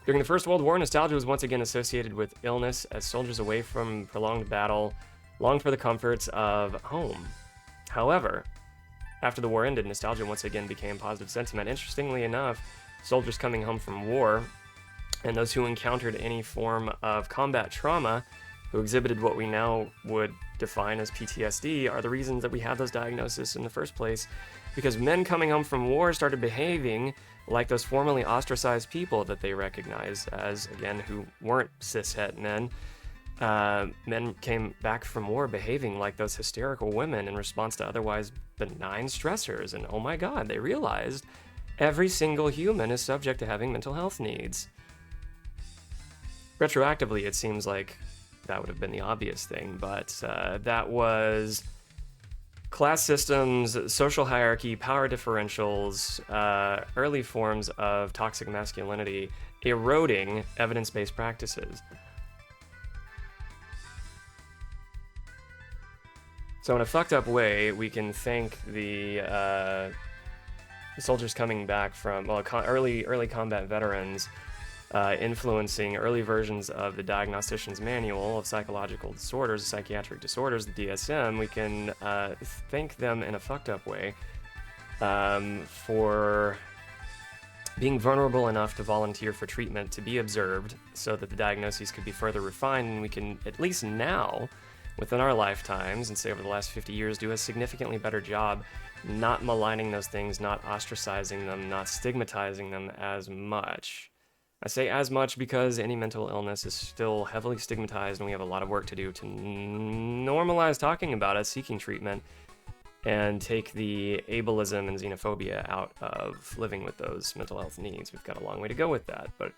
During the First World War, nostalgia was once again associated with illness as soldiers away from prolonged battle longed for the comforts of home. However, after the war ended, nostalgia once again became positive sentiment. Interestingly enough, soldiers coming home from war and those who encountered any form of combat trauma who exhibited what we now would define as PTSD are the reasons that we have those diagnoses in the first place, because men coming home from war started behaving like those formerly ostracized people that they recognized as, again, who weren't cishet men, men came back from war behaving like those hysterical women in response to otherwise benign stressors. And oh my God, they realized every single human is subject to having mental health needs. Retroactively, it seems like that would have been the obvious thing, but that was class systems, social hierarchy, power differentials, early forms of toxic masculinity eroding evidence-based practices. So in a fucked up way, we can thank the soldiers coming back from early combat veterans influencing early versions of the Diagnostician's Manual of Psychological Disorders, Psychiatric Disorders, the DSM. We can thank them in a fucked up way for being vulnerable enough to volunteer for treatment to be observed so that the diagnoses could be further refined, and we can at least now, within our lifetimes, and say over the last 50 years, do a significantly better job not maligning those things, not ostracizing them, not stigmatizing them as much. I say as much because any mental illness is still heavily stigmatized, and we have a lot of work to do to normalize talking about it, seeking treatment, and take the ableism and xenophobia out of living with those mental health needs. We've got a long way to go with that, but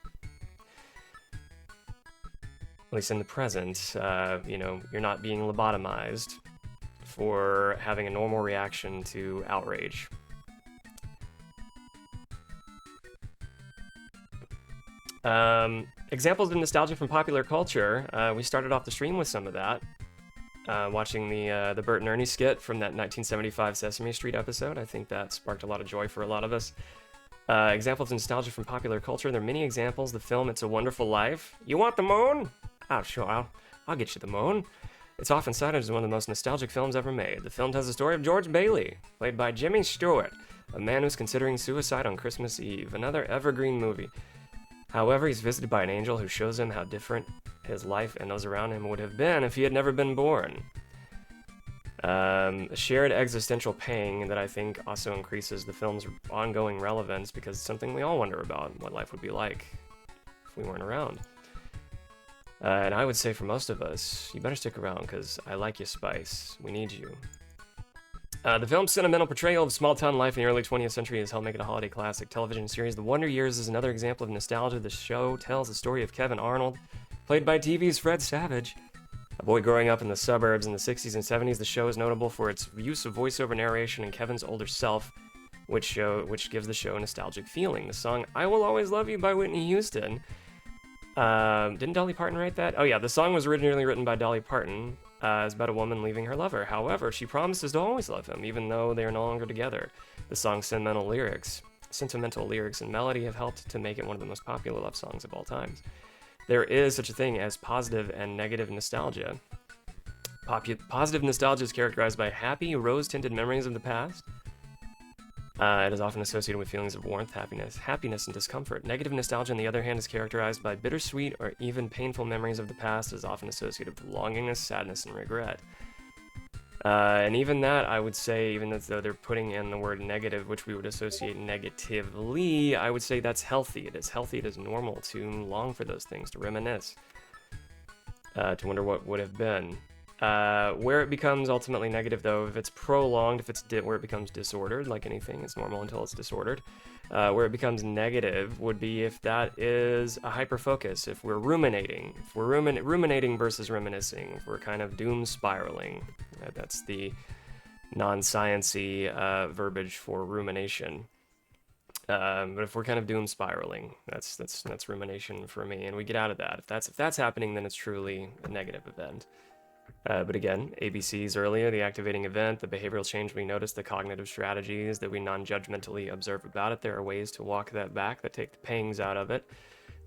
at least in the present, you're not being lobotomized for having a normal reaction to outrage. Examples of nostalgia from popular culture. We started off the stream with some of that. Watching the Bert and Ernie skit from that 1975 Sesame Street episode. I think that sparked a lot of joy for a lot of us. Examples of nostalgia from popular culture. There are many examples. The film It's a Wonderful Life. You want the moon? Oh, sure, I'll get you the moon. It's often cited as one of the most nostalgic films ever made. The film tells the story of George Bailey, played by Jimmy Stewart, a man who's considering suicide on Christmas Eve. Another evergreen movie. However, he's visited by an angel who shows him how different his life and those around him would have been if he had never been born. A shared existential pang that I think also increases the film's ongoing relevance because it's something we all wonder about, what life would be like if we weren't around. And I would say for most of us, you better stick around because I like you, Spice. We need you. The film's sentimental portrayal of small-town life in the early 20th century has helped make it a holiday classic. Television series The Wonder Years is another example of nostalgia. The show tells the story of Kevin Arnold, played by TV's Fred Savage. A boy growing up in the suburbs in the 60s and 70s, the show is notable for its use of voiceover narration and Kevin's older self, which gives the show a nostalgic feeling. The song I Will Always Love You by Whitney Houston. Didn't Dolly Parton write that? Oh yeah, the song was originally written by Dolly Parton. It's about a woman leaving her lover. However, she promises to always love him, even though they are no longer together. The song's sentimental lyrics and melody have helped to make it one of the most popular love songs of all times. There is such a thing as positive and negative nostalgia. Positive nostalgia is characterized by happy, rose-tinted memories of the past. It is often associated with feelings of warmth, happiness, and discomfort. Negative nostalgia, on the other hand, is characterized by bittersweet or even painful memories of the past. It is often associated with longingness, sadness, and regret. And even that, I would say, even though they're putting in the word negative, which we would associate negatively, I would say that's healthy. It is healthy, it is normal to long for those things, to reminisce, to wonder what would have been. Where it becomes ultimately negative, though, if it's prolonged, where it becomes disordered, like anything, it's normal until it's disordered. Where it becomes negative would be if that is a hyperfocus, if we're ruminating, ruminating versus reminiscing, if we're kind of doom spiraling. That's the non-science-y verbiage for rumination. But if we're kind of doom spiraling, that's rumination for me, and we get out of that. If that's happening, then it's truly a negative event. But again, ABCs earlier, the activating event, the behavioral change we notice, the cognitive strategies that we non-judgmentally observe about it, there are ways to walk that back that take the pangs out of it.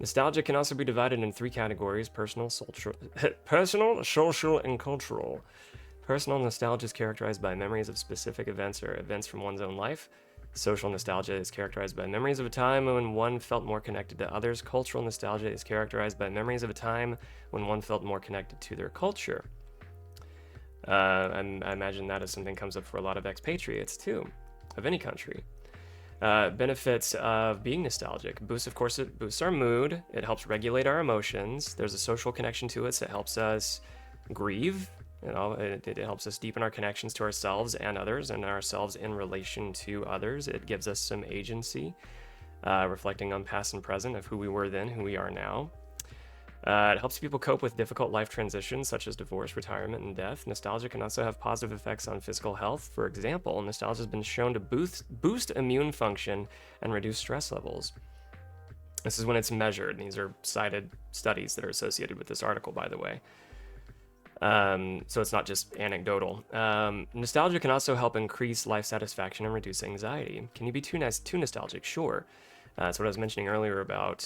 Nostalgia can also be divided into three categories: personal, social, and cultural. Personal nostalgia is characterized by memories of specific events or events from one's own life. Social nostalgia is characterized by memories of a time when one felt more connected to others. Cultural nostalgia is characterized by memories of a time when one felt more connected to their culture. I imagine that is something that comes up for a lot of expatriates too, of any country. Benefits of being nostalgic. Boosts, of course, it boosts our mood. It helps regulate our emotions. There's a social connection to it, so it helps us grieve. It helps us deepen our connections to ourselves and others, and ourselves in relation to others. It gives us some agency, reflecting on past and present of who we were then, who we are now. It helps people cope with difficult life transitions such as divorce, retirement, and death. Nostalgia can also have positive effects on physical health. For example, nostalgia has been shown to boost immune function and reduce stress levels. This is when it's measured. These are cited studies that are associated with this article, by the way. So it's not just anecdotal. Nostalgia can also help increase life satisfaction and reduce anxiety. Can you be too nostalgic? Sure. That's what I was mentioning earlier about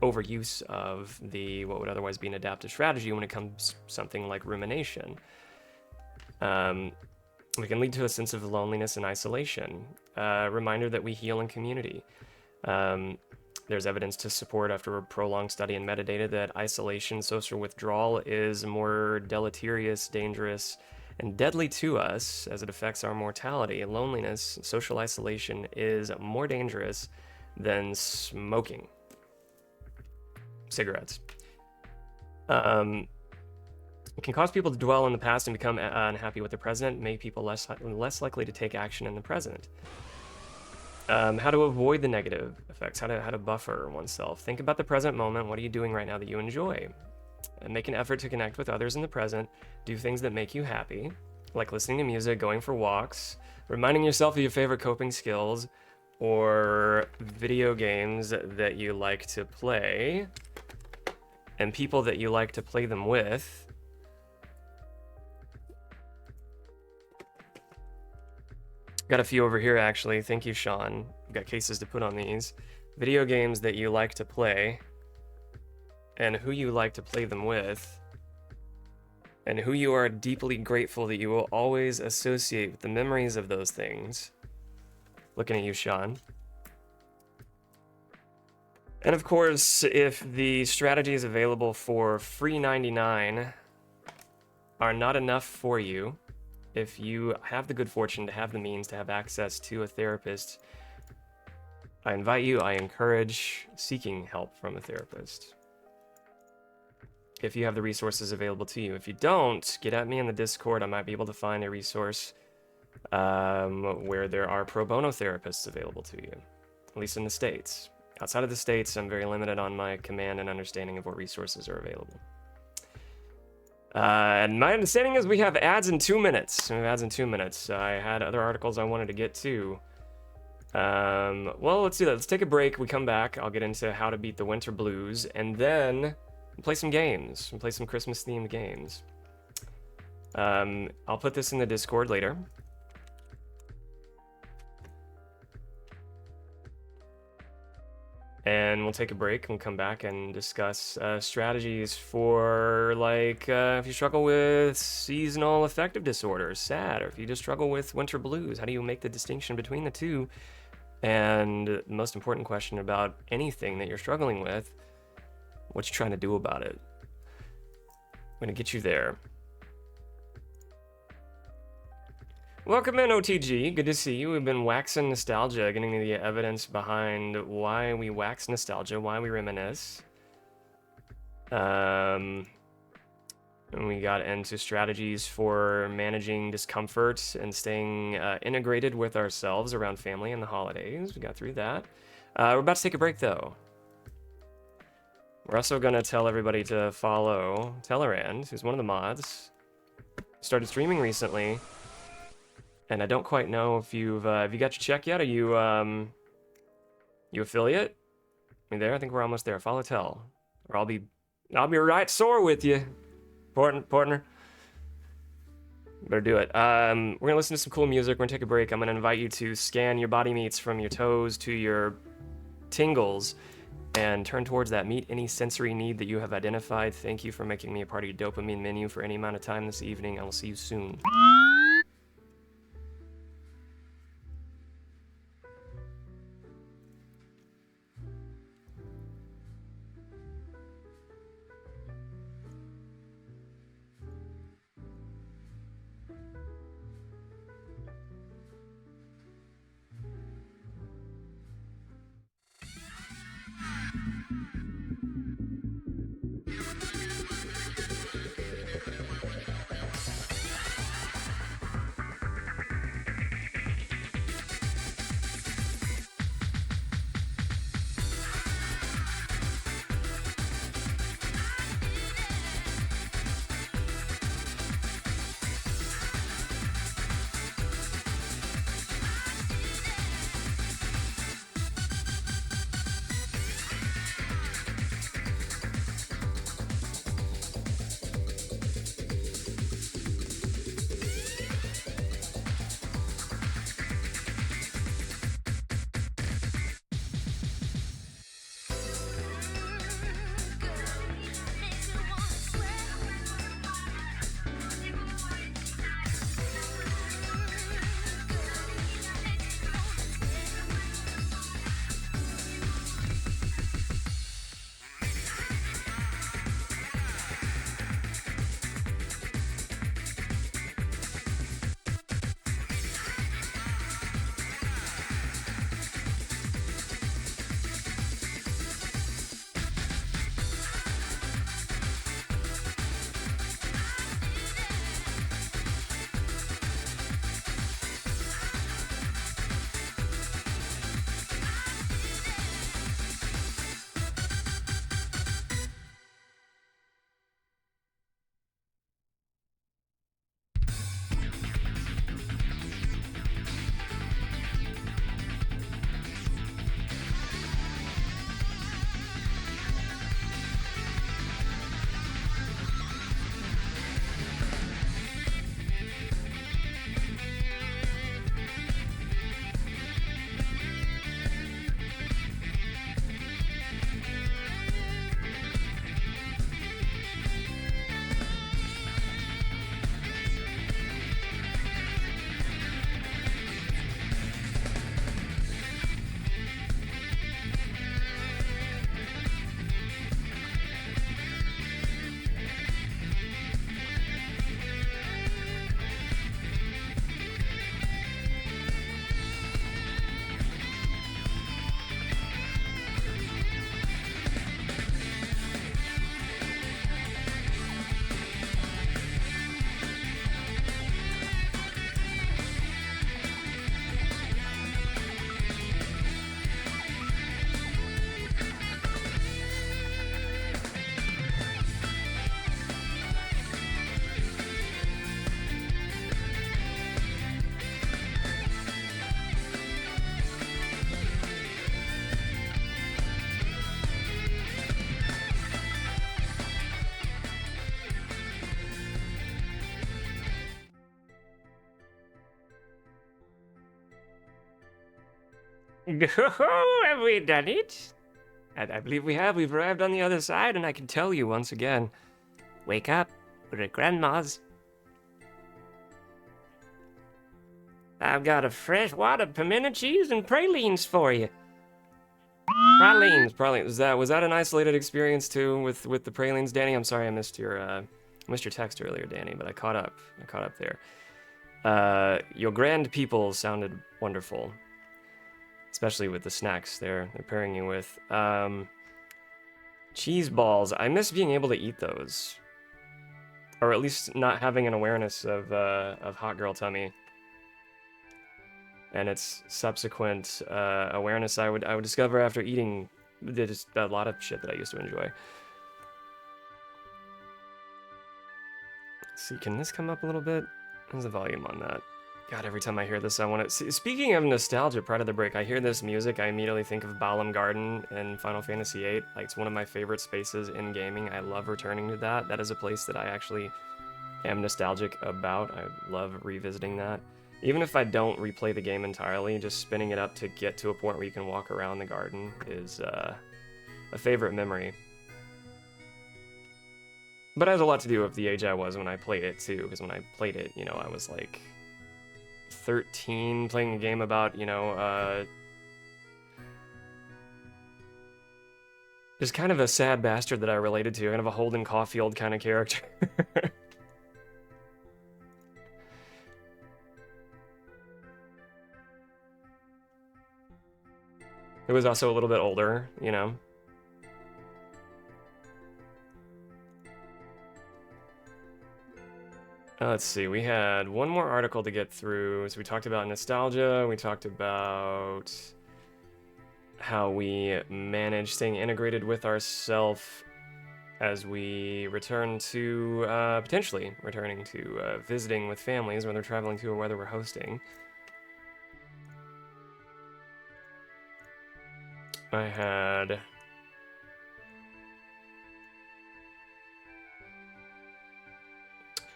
overuse of what would otherwise be an adaptive strategy when it comes to something like rumination. It can lead to a sense of loneliness and isolation. Reminder that we heal in community. There's evidence to support after a prolonged study in metadata that isolation, social withdrawal is more deleterious, dangerous, and deadly to us as it affects our mortality. Loneliness, social isolation is more dangerous than smoking cigarettes. It can cause people to dwell in the past and become unhappy with the present, make people less likely to take action in the present. How to avoid the negative effects, how to buffer oneself. Think about the present moment. What are you doing right now that you enjoy? And make an effort to connect with others in the present. Do things that make you happy, like listening to music, going for walks, reminding yourself of your favorite coping skills, or video games that you like to play, and people that you like to play them with. Got a few over here, actually. Thank you, Sean. Got cases to put on these. Video games that you like to play, and who you like to play them with, and who you are deeply grateful that you will always associate with the memories of those things. Looking at you, Sean. And of course, if the strategies available for free 99 are not enough for you, if you have the good fortune to have the means to have access to a therapist, I encourage seeking help from a therapist. If you have the resources available to you. If you don't, get at me in the Discord. I might be able to find a resource where there are pro bono therapists available to you, at least in the States. Outside of the States, I'm very limited on my command and understanding of what resources are available. And my understanding is we have ads in 2 minutes. We have ads in 2 minutes. I had other articles I wanted to get to. Well, let's do that. Let's take a break. We come back. I'll get into how to beat the winter blues, and then play some games. We'll play some Christmas-themed games. I'll put this in the Discord later. And we'll take a break and we'll come back and discuss strategies for, like, if you struggle with seasonal affective disorder, SAD, or if you just struggle with winter blues, how do you make the distinction between the two? And the most important question about anything that you're struggling with, what you trying to do about it? I'm going to get you there. Welcome in, OTG. Good to see you. We've been waxing nostalgia, getting the evidence behind why we wax nostalgia, why we reminisce. And we got into strategies for managing discomfort and staying integrated with ourselves around family and the holidays. We got through that. We're about to take a break, though. We're also going to tell everybody to follow Tellerand, who's one of the mods. Started streaming recently. And I don't quite know if have you got your check yet? Are you, you affiliate? Are you there? I think we're almost there. Follow Tell. Or I'll be right sore with you, partner. Better do it. We're gonna listen to some cool music. We're gonna take a break. I'm gonna invite you to scan your body meats from your toes to your tingles and turn towards that. Meet any sensory need that you have identified. Thank you for making me a part of your dopamine menu for any amount of time this evening. I will see you soon. Have we done it? I believe we have. We've arrived on the other side, and I can tell you once again. Wake up. We're at Grandma's. I've got a fresh wad of pimento cheese and pralines for you. Pralines. Was that an isolated experience too with the pralines, Danny? I'm sorry I missed your text earlier, Danny, but I caught up. There. Your grand people sounded wonderful, especially with the snacks they're pairing you with. Cheese balls. I miss being able to eat those, or at least not having an awareness of hot girl tummy and its subsequent awareness. I would discover after eating just a lot of shit that I used to enjoy. Let's see, can this come up a little bit? How's the volume on that? God, every time I hear this, I want to... Speaking of nostalgia, prior to the break, I hear this music, I immediately think of Balam Garden in Final Fantasy VIII. Like, it's one of my favorite spaces in gaming. I love returning to that. That is a place that I actually am nostalgic about. I love revisiting that. Even if I don't replay the game entirely, just spinning it up to get to a point where you can walk around the garden is a favorite memory. But it has a lot to do with the age I was when I played it, too, because when I played it, you know, I was like 13, playing a game about, you know, just kind of a sad bastard that I related to, kind of a Holden Caulfield kind of character. It was also a little bit older, you know. Let's see, we had one more article to get through. So we talked about nostalgia, we talked about how we manage staying integrated with ourself as we return to, potentially returning to visiting with families, whether traveling to or whether we're hosting. I had...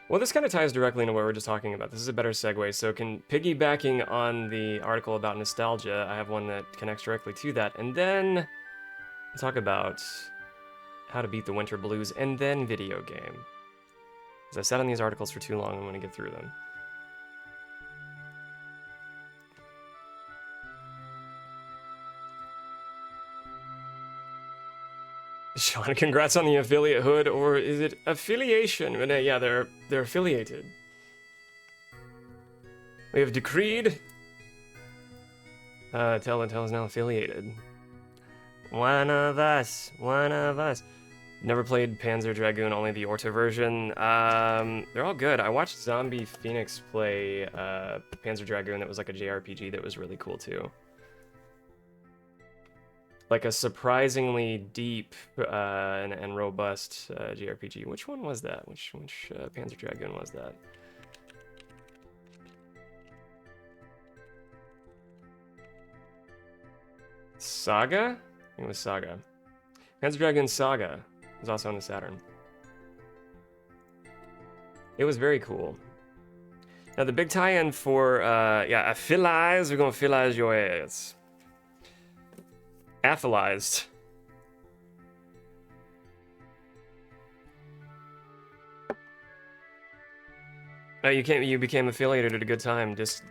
Well, this kind of ties directly into what we were just talking about. This is a better segue. So piggybacking on the article about nostalgia, I have one that connects directly to that. And then talk about how to beat the winter blues and then video game. As I sat on these articles for too long, I'm going to get through them. Sean, congrats on the affiliate hood, or is it affiliation? But, yeah, they're affiliated. We have decreed. Tell is now affiliated. One of us. Never played Panzer Dragoon, only the Orta version. They're all good. I watched Zombie Phoenix play Panzer Dragoon. That was like a JRPG that was really cool too. Like a surprisingly deep and robust JRPG. Which one was that? Which Panzer Dragoon was that? Saga? I think it was Saga. Panzer Dragoon Saga was also on the Saturn. It was very cool. Now the big tie-in for, yeah, affilize, we're gonna affilize your ass. Affilized. You became affiliated at a good time. Just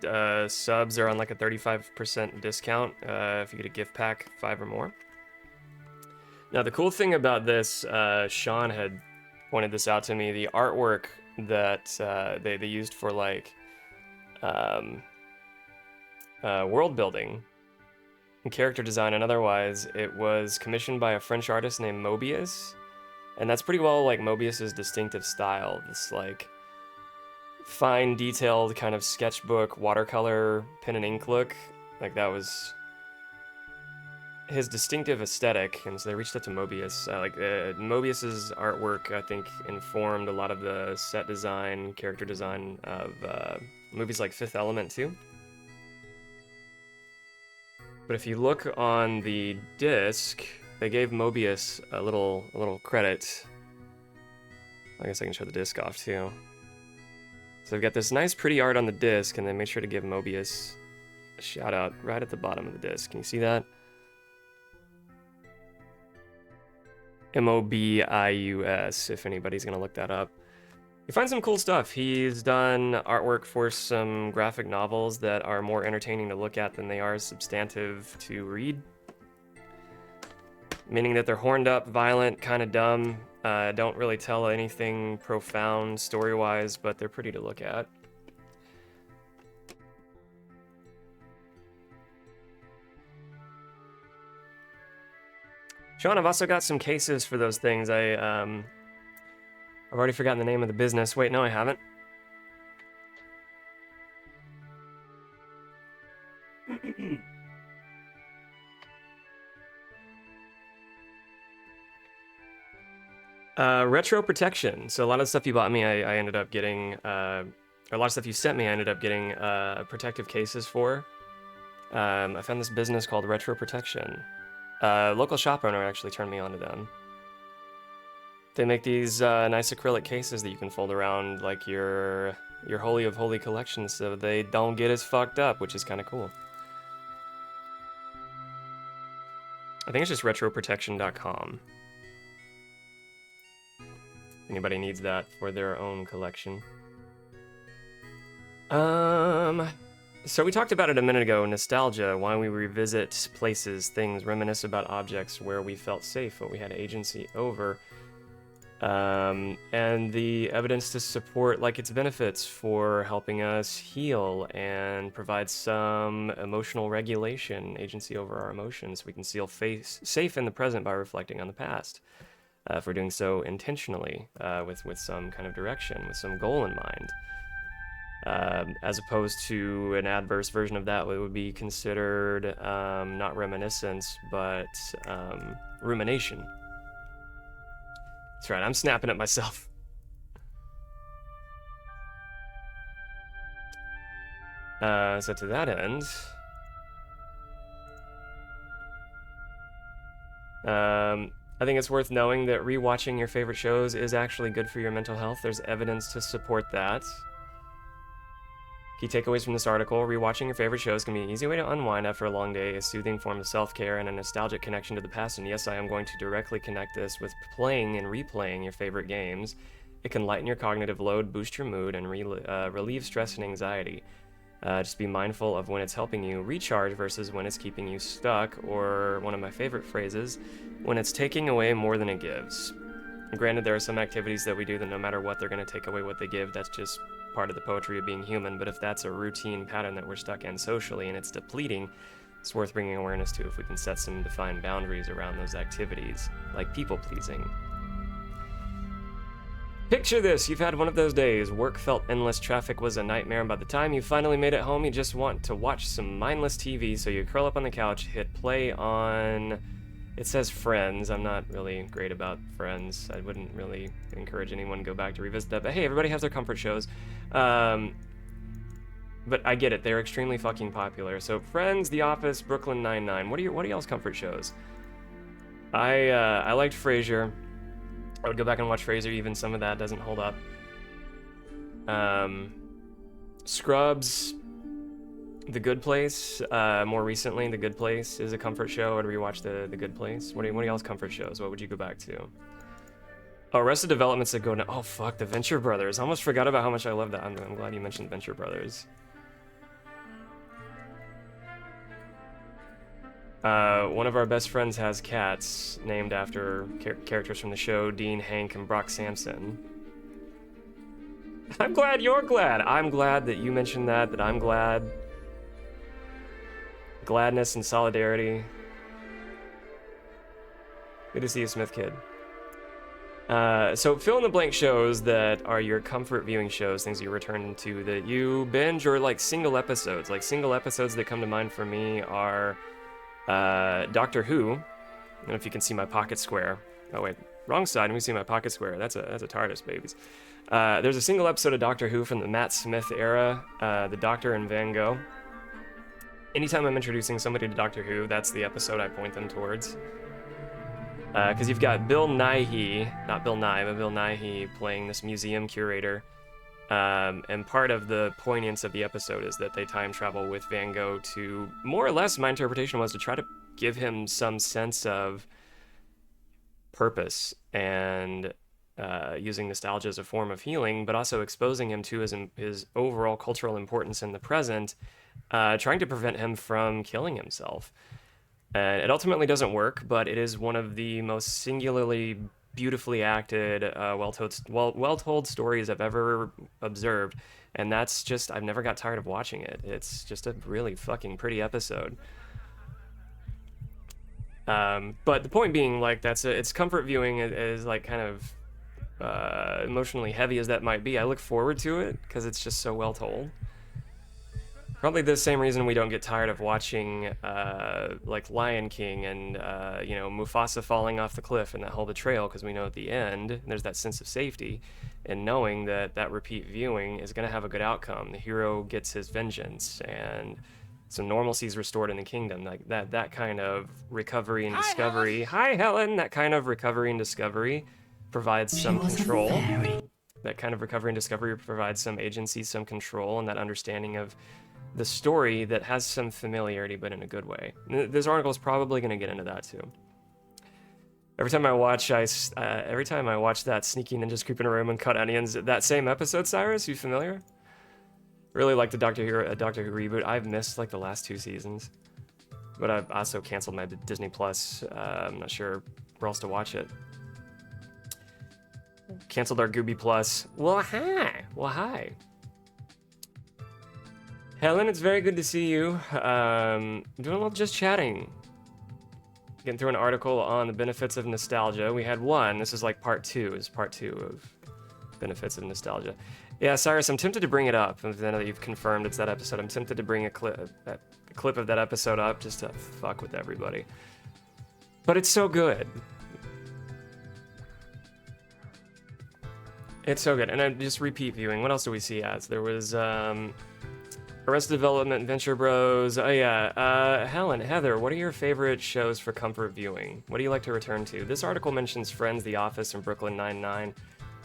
subs are on like a 35% discount if you get a gift pack 5 or more. Now the cool thing about this, Sean had pointed this out to me. The artwork that they used for like world building, character design, and otherwise, it was commissioned by a French artist named Mobius, and that's pretty well like Mobius's distinctive style. This like fine detailed kind of sketchbook watercolor pen and ink look, like that was his distinctive aesthetic. And so they reached out to Mobius. Mobius's artwork, I think, informed a lot of the set design, character design of movies like Fifth Element too. But if you look on the disc, they gave Mobius a little credit. I guess I can show the disc off too. So they've got this nice pretty art on the disc, and they made sure to give Mobius shout out right at the bottom of the disc. Can you see that? Mobius, if anybody's gonna look that up. You find some cool stuff. He's done artwork for some graphic novels that are more entertaining to look at than they are substantive to read. Meaning that they're horned up, violent, kind of dumb, don't really tell anything profound story-wise, but they're pretty to look at. Sean, I've also got some cases for those things. I've already forgotten the name of the business. Wait, no, I haven't. Retro protection. So a lot of the stuff you bought me, I ended up getting, or a lot of stuff you sent me, I ended up getting protective cases for. I found this business called Retro Protection. Local shop owner actually turned me on to them. They make these nice acrylic cases that you can fold around like your Holy of Holy collection so they don't get as fucked up, which is kind of cool. I think it's just retroprotection.com. Anybody needs that for their own collection. So we talked about it a minute ago, nostalgia, why we revisit places, things, reminisce about objects where we felt safe, what we had agency over, and the evidence to support like its benefits for helping us heal and provide some emotional regulation, agency over our emotions. We can feel safe in the present by reflecting on the past. If we're doing so intentionally, with some kind of direction, with some goal in mind. As opposed to an adverse version of that, it would be considered not reminiscence, but rumination. That's right, I'm snapping at myself. So to that end, I think it's worth knowing that rewatching your favorite shows is actually good for your mental health. There's evidence to support that. Key takeaways from this article: rewatching your favorite shows can be an easy way to unwind after a long day, a soothing form of self-care, and a nostalgic connection to the past. And yes, I am going to directly connect this with playing and replaying your favorite games. It can lighten your cognitive load, boost your mood, and relieve stress and anxiety. Just be mindful of when it's helping you recharge versus when it's keeping you stuck, or one of my favorite phrases, when it's taking away more than it gives. Granted, there are some activities that we do that no matter what, they're going to take away what they give. That's just part of the poetry of being human. But if that's a routine pattern that we're stuck in socially and it's depleting, it's worth bringing awareness to if we can set some defined boundaries around those activities, like people-pleasing. Picture this, you've had one of those days. Work felt endless, traffic was a nightmare, and by the time you finally made it home, you just want to watch some mindless TV, so you curl up on the couch, hit play on... It says Friends. I'm not really great about Friends. I wouldn't really encourage anyone to go back to revisit that, but hey, everybody has their comfort shows. But I get it, they're extremely fucking popular. So Friends, The Office, Brooklyn Nine-Nine. What are y'all's comfort shows? I liked Frasier. I would go back and watch Frasier, even some of that doesn't hold up. Scrubs, The Good Place, more recently, The Good Place is a comfort show. I'd rewatch The Good Place. What are y'all's comfort shows? What would you go back to? Oh, Arrested Development's a go now. Oh, fuck, the Venture Brothers. I almost forgot about how much I love that. I'm glad you mentioned Venture Brothers. One of our best friends has cats named after characters from the show, Dean, Hank, and Brock Sampson. I'm glad you're glad. I'm glad that you mentioned that I'm glad. Gladness and solidarity. Good to see you, Smith Kid. So fill in the blank shows that are your comfort viewing shows, things you return to that you binge, or like single episodes. Like single episodes that come to mind for me are Doctor Who. I don't know if you can see my pocket square. Oh wait, wrong side. Let me see my pocket square. That's a TARDIS, babies. There's a single episode of Doctor Who from the Matt Smith era, The Doctor and Van Gogh. Anytime I'm introducing somebody to Doctor Who, that's the episode I point them towards. Because you've got Bill Nighy, not Bill Nye, but Bill Nighy playing this museum curator And part of the poignance of the episode is that they time travel with Van Gogh to, more or less, my interpretation was to try to give him some sense of purpose and using nostalgia as a form of healing, but also exposing him to his overall cultural importance in the present, trying to prevent him from killing himself. And it ultimately doesn't work, but it is one of the most singularly beautifully acted, well-told stories I've ever observed. And that's just, I've never got tired of watching it. It's just a really fucking pretty episode. But the point being, like, it's comfort viewing is like kind of emotionally heavy as that might be. I look forward to it because it's just so well told. Probably the same reason we don't get tired of watching like Lion King and Mufasa falling off the cliff and that whole betrayal, because we know at the end there's that sense of safety and knowing that that repeat viewing is going to have a good outcome. The hero gets his vengeance and some normalcy is restored in the kingdom. Like that kind of recovery and discovery. Hi, Helen. That kind of recovery and discovery provides some control. That kind of recovery and discovery provides some agency, some control, and that understanding of the story that has some familiarity, but in a good way. This article is probably going to get into that too. Every time I watch that Sneaky Ninjas Creep in a Room and Cut Onions, that same episode, Cyrus, you familiar? Really like the Doctor Who reboot. I've missed like the last 2 seasons, but I've also canceled my Disney Plus. I'm not sure where else to watch it. Canceled our Gooby Plus. Well, hi. Helen, it's very good to see you. Doing a little just chatting. Getting through an article on the benefits of nostalgia. We had one. This is like part 2. Is part 2 of benefits of nostalgia. Yeah, Cyrus, I'm tempted to bring it up. Now that you've confirmed it's that episode, I'm tempted to bring a clip of that episode up just to fuck with everybody. But it's so good. It's so good. And I'm just repeat viewing. What else do we see as? There was Arrested Development, Venture Bros. Oh yeah, Helen, Heather, what are your favorite shows for comfort viewing? What do you like to return to? This article mentions Friends, The Office, and Brooklyn Nine-Nine.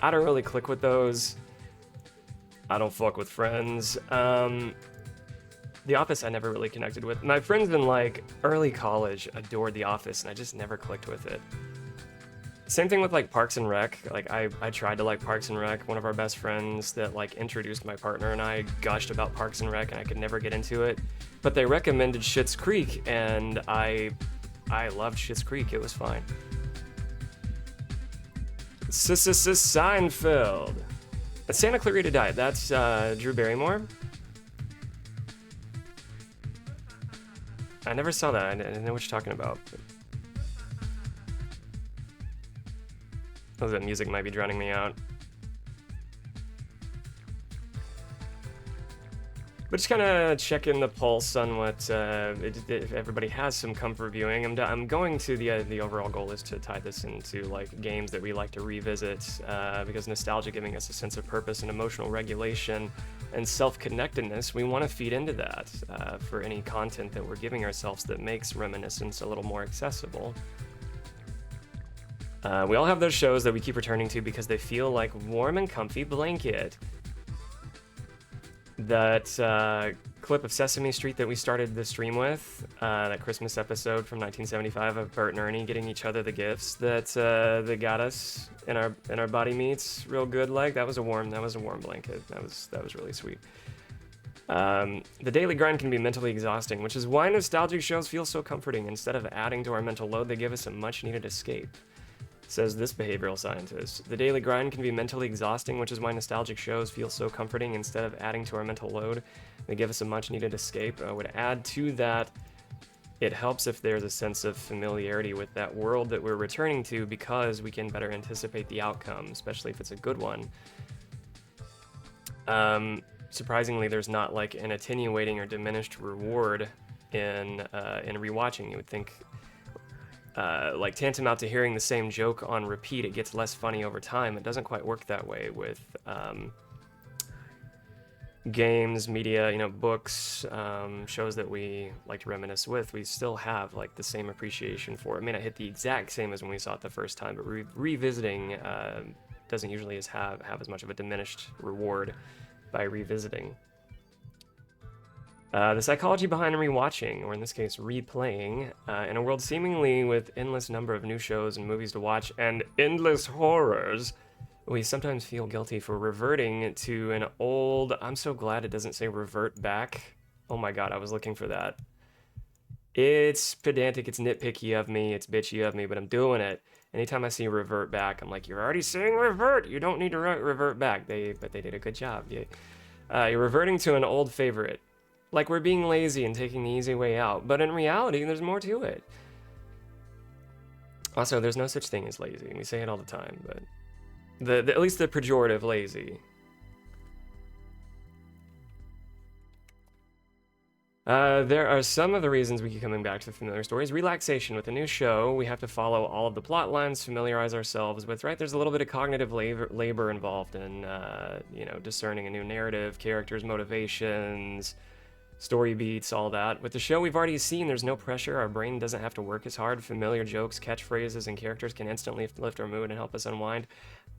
I don't really click with those. I don't fuck with Friends. The Office I never really connected with. My friends in like early college adored The Office, and I just never clicked with it. Same thing with like Parks and Rec. Like I tried to like Parks and Rec. One of our best friends that like introduced my partner and I gushed about Parks and Rec, and I could never get into it. But they recommended Schitt's Creek, and I loved Schitt's Creek. It was fine. Seinfeld. Santa Clarita Diet. That's Drew Barrymore. I never saw that. I didn't know what you're talking about. Oh, that music might be drowning me out. But just kind of checking the pulse on what if everybody has some comfort viewing. I'm going to the overall goal is to tie this into like games that we like to revisit because nostalgia giving us a sense of purpose and emotional regulation and self-connectedness. We want to feed into that for any content that we're giving ourselves that makes reminiscence a little more accessible. We all have those shows that we keep returning to because they feel like warm and comfy blanket. That clip of Sesame Street that we started the stream with, that Christmas episode from 1975 of Bert and Ernie getting each other the gifts that got us in our body meats real good. Like that was a warm blanket. That was really sweet. The daily grind can be mentally exhausting, which is why nostalgic shows feel so comforting. Instead of adding to our mental load, they give us a much needed escape. Says this behavioral scientist. The daily grind can be mentally exhausting, which is why nostalgic shows feel so comforting. Instead of adding to our mental load, they give us a much needed escape. I would add to that, it helps if there's a sense of familiarity with that world that we're returning to because we can better anticipate the outcome, especially if it's a good one. Surprisingly, there's not like an attenuating or diminished reward in rewatching. You would think like tantamount to hearing the same joke on repeat, it gets less funny over time. It doesn't quite work that way with games, media, books, shows that we like to reminisce with. We still have like the same appreciation for it. It may not hit the exact same as when we saw it the first time, but revisiting doesn't usually have as much of a diminished reward by revisiting. The psychology behind rewatching, or in this case, replaying, in a world seemingly with endless number of new shows and movies to watch and endless horrors, we sometimes feel guilty for reverting to an old. I'm so glad it doesn't say revert back. Oh my god, I was looking for that. It's pedantic, it's nitpicky of me, it's bitchy of me, but I'm doing it. Anytime I see revert back, I'm like, you're already saying revert. You don't need to revert back. But they did a good job. You're reverting to an old favorite. Like we're being lazy and taking the easy way out, but in reality, there's more to it. Also, there's no such thing as lazy. We say it all the time, but at least the pejorative lazy. There are some of the reasons we keep coming back to familiar stories. Relaxation. With a new show, we have to follow all of the plot lines, familiarize ourselves with, right? There's a little bit of cognitive labor involved in, discerning a new narrative, characters' motivations, story beats, all that. With the show we've already seen, there's no pressure. Our brain doesn't have to work as hard. Familiar jokes, catchphrases, and characters can instantly lift our mood and help us unwind.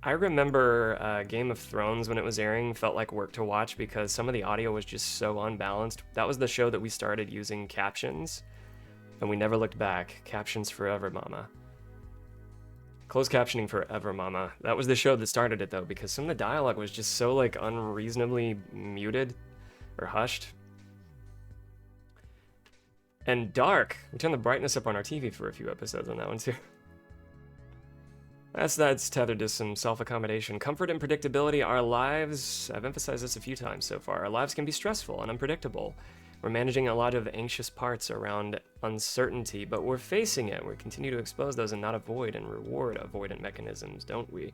I remember Game of Thrones, when it was airing, felt like work to watch because some of the audio was just so unbalanced. That was the show that we started using captions, and we never looked back. Captions forever, mama. Closed captioning forever, mama. That was the show that started it, though, because some of the dialogue was just so, like, unreasonably muted or hushed. And dark. We turned the brightness up on our TV for a few episodes on that one, too. That's tethered to some self-accommodation. Comfort and predictability. Our lives, I've emphasized this a few times so far, our lives can be stressful and unpredictable. We're managing a lot of anxious parts around uncertainty, but we're facing it. We continue to expose those and not avoid and reward avoidant mechanisms, don't we?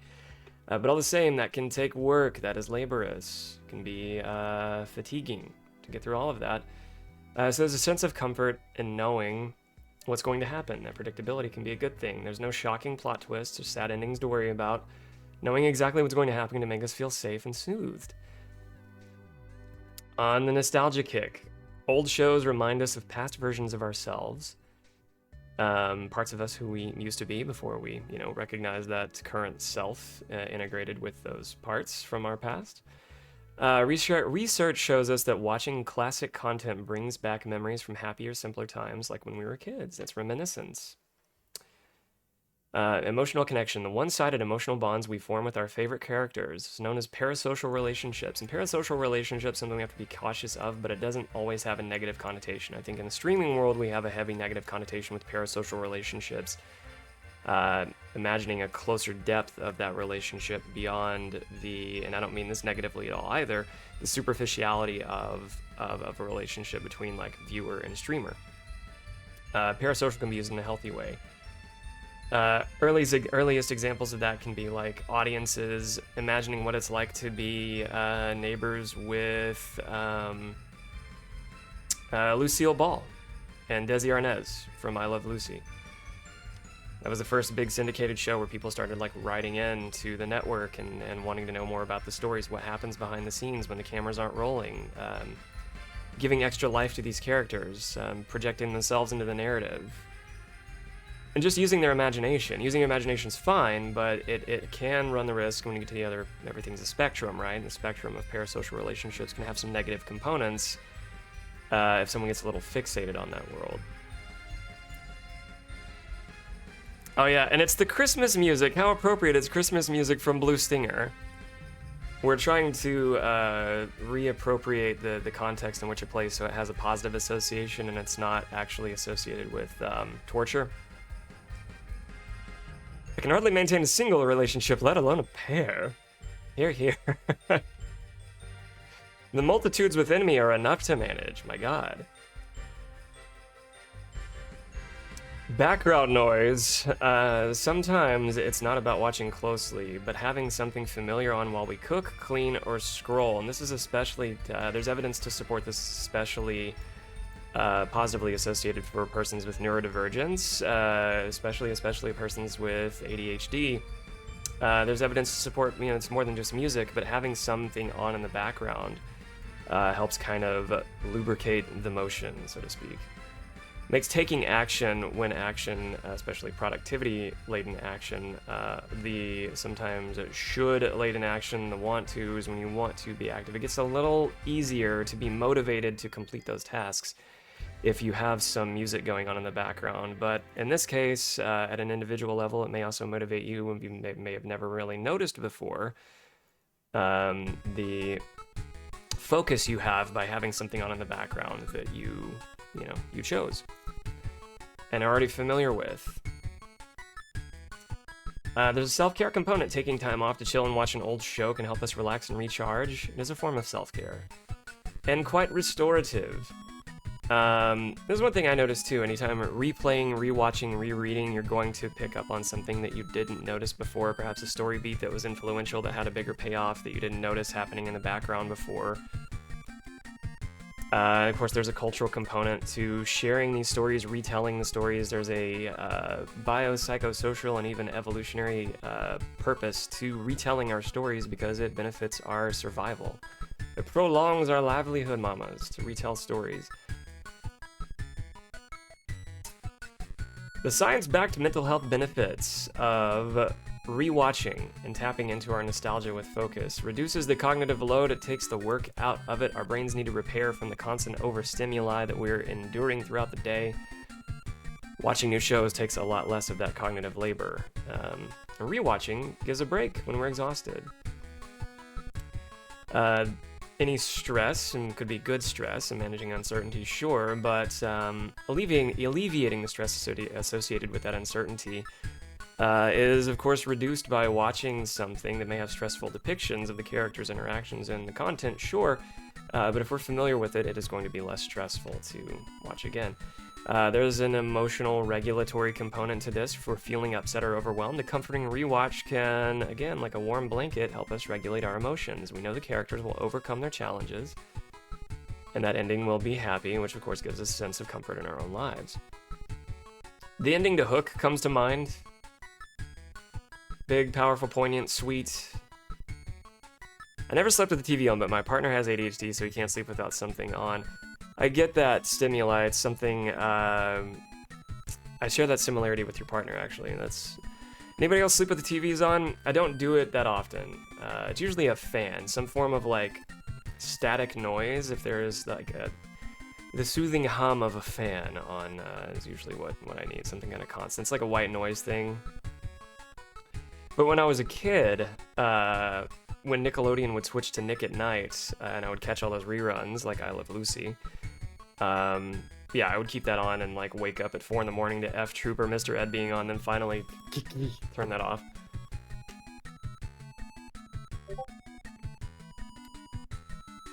But all the same, that can take work. That is laborious. It can be fatiguing to get through all of that. So there's a sense of comfort in knowing what's going to happen. That predictability can be a good thing. There's no shocking plot twists or sad endings to worry about. Knowing exactly what's going to happen to make us feel safe and soothed. On the nostalgia kick, old shows remind us of past versions of ourselves. Parts of us who we used to be before we, recognize that current self integrated with those parts from our past. Research shows us that watching classic content brings back memories from happier, simpler times, like when we were kids. That's reminiscence. Emotional connection. The one-sided emotional bonds we form with our favorite characters is known as parasocial relationships. And parasocial relationships, something we have to be cautious of, but it doesn't always have a negative connotation. I think in the streaming world, we have a heavy negative connotation with parasocial relationships. Imagining a closer depth of that relationship beyond and I don't mean this negatively at all either, the superficiality of a relationship between like viewer and streamer. Parasocial can be used in a healthy way. Earliest examples of that can be like audiences imagining what it's like to be neighbors with Lucille Ball and Desi Arnaz from I Love Lucy. That was the first big syndicated show where people started like writing in to the network and wanting to know more about the stories, what happens behind the scenes when the cameras aren't rolling, giving extra life to these characters, projecting themselves into the narrative, and just using their imagination. Using your imagination's fine, but it can run the risk when you get to the other, everything's a spectrum, right? And the spectrum of parasocial relationships can have some negative components if someone gets a little fixated on that world. Oh yeah, and it's the Christmas music. How appropriate is Christmas music from Blue Stinger? We're trying to reappropriate the context in which it plays so it has a positive association and it's not actually associated with torture. I can hardly maintain a single relationship, let alone a pair. Here, here. The multitudes within me are enough to manage, my god. Background noise. Sometimes it's not about watching closely, but having something familiar on while we cook, clean, or scroll. And this is especially, there's evidence to support this especially positively associated for persons with neurodivergence, especially persons with ADHD. There's evidence to support, it's more than just music, but having something on in the background helps kind of lubricate the motion, so to speak. makes taking action when action, especially productivity-laden action, the sometimes should-laden action, the want-tos, when you want to be active, it gets a little easier to be motivated to complete those tasks if you have some music going on in the background. But in this case, at an individual level, it may also motivate you when you may have never really noticed before. The focus you have by having something on in the background that you chose and are already familiar with. There's a self-care component. Taking time off to chill and watch an old show can help us relax and recharge. It is a form of self-care and quite restorative. There's one thing I noticed too. Anytime replaying, rewatching, rereading, you're going to pick up on something that you didn't notice before, perhaps a story beat that was influential that had a bigger payoff that you didn't notice happening in the background before. Of course, there's a cultural component to sharing these stories, retelling the stories. There's a biopsychosocial and even evolutionary purpose to retelling our stories because it benefits our survival. It prolongs our livelihood, mamas, to retell stories. The science-backed mental health benefits of rewatching and tapping into our nostalgia with focus reduces the cognitive load. It takes the work out of it. Our brains need to repair from the constant overstimuli that we're enduring throughout the day. Watching new shows takes a lot less of that cognitive labor. Rewatching gives a break when we're exhausted. Any stress, and could be good stress, and managing uncertainty, sure, but alleviating the stress associated with that uncertainty is, of course, reduced by watching something that may have stressful depictions of the characters' interactions and the content, sure, but if we're familiar with it, it is going to be less stressful to watch again. There's an emotional regulatory component to this. If we're feeling upset or overwhelmed, a comforting rewatch can, again, like a warm blanket, help us regulate our emotions. We know the characters will overcome their challenges, and that ending will be happy, which of course gives us a sense of comfort in our own lives. The ending to Hook comes to mind. Big, powerful, poignant, sweet. I never slept with the TV on, but my partner has ADHD, so he can't sleep without something on. I get that stimuli. It's something, I share that similarity with your partner, actually. Anybody else sleep with the TVs on? I don't do it that often. It's usually a fan, some form of, like, static noise. If there is, like, the soothing hum of a fan on is usually what I need, something kind of constant. It's like a white noise thing. But when I was a kid, when Nickelodeon would switch to Nick at Night, and I would catch all those reruns, like I Love Lucy, yeah, I would keep that on and like wake up at 4 in the morning to F Trooper, Mr. Ed being on, then finally turn that off.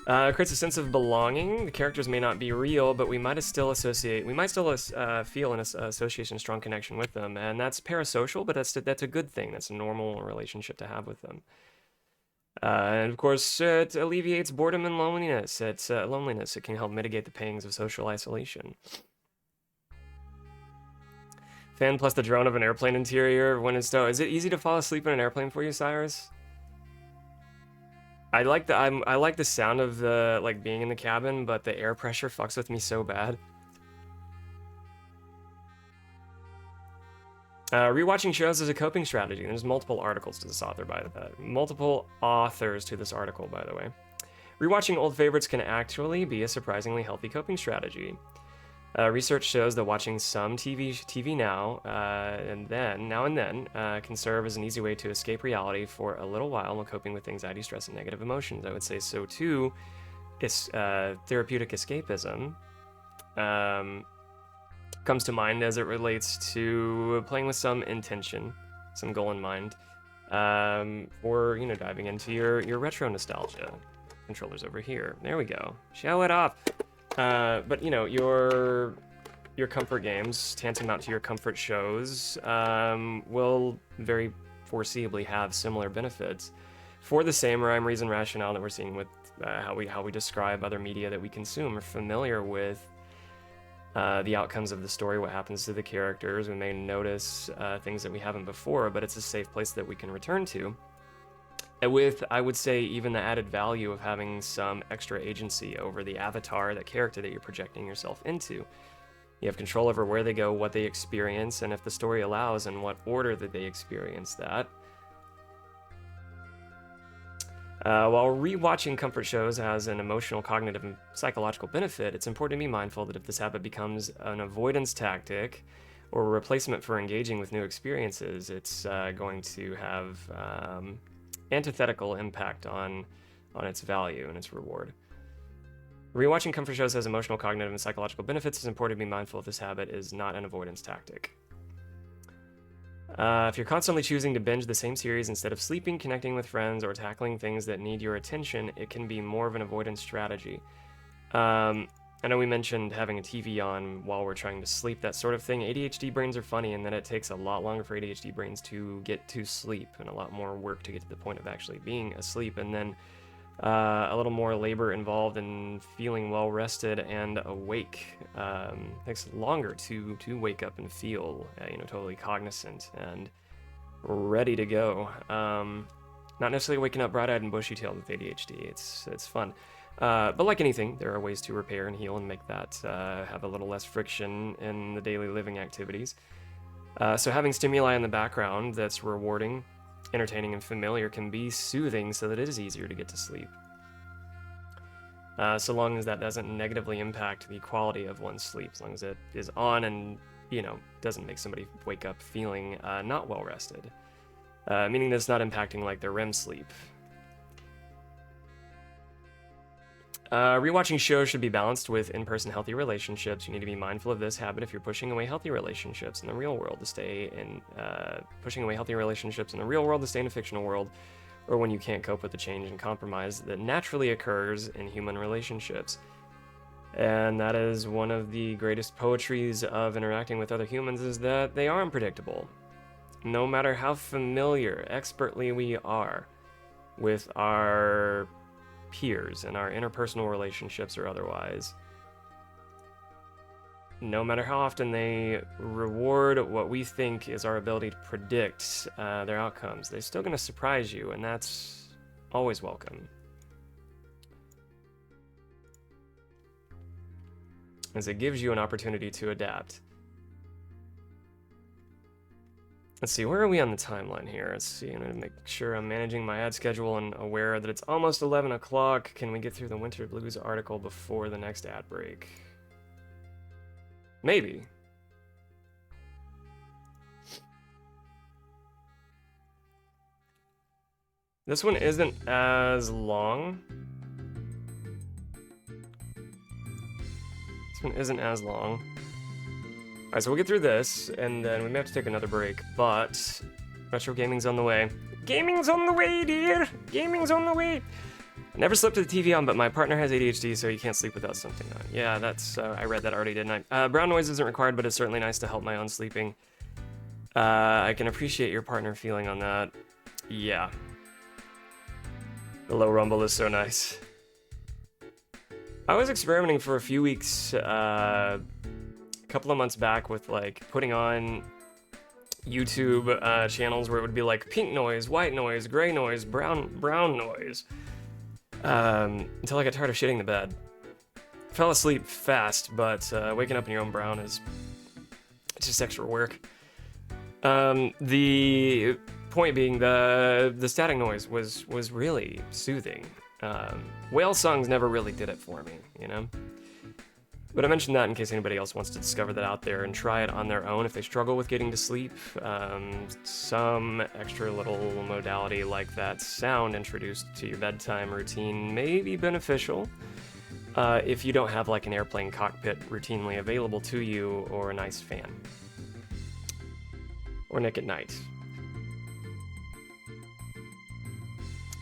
Creates a sense of belonging. The characters may not be real, but we might still feel an association, a strong connection with them, and that's parasocial, but that's a good thing. That's a normal relationship to have with them. And of course, it alleviates boredom and loneliness. It can help mitigate the pangs of social isolation. Fan plus the drone of an airplane interior when it's Is it easy to fall asleep in an airplane for you, Cyrus? I like the sound of the being in the cabin, but the air pressure fucks with me so bad. Rewatching shows is a coping strategy. There's multiple authors to this article, by the way. Rewatching old favorites can actually be a surprisingly healthy coping strategy. Research shows that watching some TV now and then can serve as an easy way to escape reality for a little while coping with anxiety, stress, and negative emotions. I would say so too. It's therapeutic escapism. Comes to mind as it relates to playing with some intention, some goal in mind, or diving into your retro nostalgia. Controllers over here. There we go. Show it off. But your comfort games, tantamount to your comfort shows, will very foreseeably have similar benefits for the same rhyme, reason, rationale that we're seeing with how we describe other media that we consume. We're familiar with the outcomes of the story, what happens to the characters. We may notice things that we haven't before, but it's a safe place that we can return to. And with, I would say, even the added value of having some extra agency over the avatar, that character that you're projecting yourself into. You have control over where they go, what they experience, and if the story allows, in what order that they experience that. While rewatching comfort shows has an emotional, cognitive, and psychological benefit, it's important to be mindful that if this habit becomes an avoidance tactic or a replacement for engaging with new experiences, it's going to have antithetical impact on its value and its reward. Rewatching comfort shows has emotional, cognitive, and psychological benefits. It's important to be mindful if this habit is not an avoidance tactic. If you're constantly choosing to binge the same series instead of sleeping, connecting with friends, or tackling things that need your attention, it can be more of an avoidance strategy. I know we mentioned having a TV on while we're trying to sleep, that sort of thing. ADHD brains are funny in that it takes a lot longer for ADHD brains to get to sleep and a lot more work to get to the point of actually being asleep, and then a little more labor involved in feeling well rested and awake. Takes longer to wake up and feel totally cognizant and ready to go. Not necessarily waking up bright-eyed and bushy-tailed with ADHD. It's fun. But like anything, there are ways to repair and heal and make that have a little less friction in the daily living activities. So having stimuli in the background that's rewarding, entertaining, and familiar can be soothing so that it is easier to get to sleep. So long as that doesn't negatively impact the quality of one's sleep, as long as it is on and, doesn't make somebody wake up feeling not well rested. Meaning that it's not impacting like their REM sleep. Rewatching shows should be balanced with in-person healthy relationships. You need to be mindful of this habit if you're pushing away healthy relationships in the real world to stay in pushing away healthy relationships in the real world to stay in a fictional world, or when you can't cope with the change and compromise that naturally occurs in human relationships. And that is one of the greatest poetries of interacting with other humans, is that they are unpredictable. No matter how familiar, expertly we are with our peers and our interpersonal relationships or otherwise, no matter how often they reward what we think is our ability to predict their outcomes, they're still going to surprise you, and that's always welcome. As it gives you an opportunity to adapt. Let's see, where are we on the timeline here? Let's see, I'm going to make sure I'm managing my ad schedule and aware that it's almost 11 o'clock. Can we get through the Winter Blues article before the next ad break? Maybe. This one isn't as long. This one isn't as long. Alright, so we'll get through this, and then we may have to take another break, but retro gaming's on the way. Gaming's on the way, dear! Gaming's on the way! I never slept with the TV on, but my partner has ADHD, so he can't sleep without something on. Yeah, that's, I read that already, didn't I? Brown noise isn't required, but it's certainly nice to help my own sleeping. I can appreciate your partner feeling on that. Yeah. The low rumble is so nice. I was experimenting for a few weeks, couple of months back with like putting on YouTube channels where it would be like pink noise, white noise, gray noise, brown noise, until I got tired of shitting the bed. Fell asleep fast, but waking up in your own brown is just extra work. The point being, the static noise was really soothing. Whale songs never really did it for me, But I mentioned that in case anybody else wants to discover that out there and try it on their own if they struggle with getting to sleep. Some extra little modality like that sound introduced to your bedtime routine may be beneficial if you don't have like an airplane cockpit routinely available to you, or a nice fan. Or Nick at Night.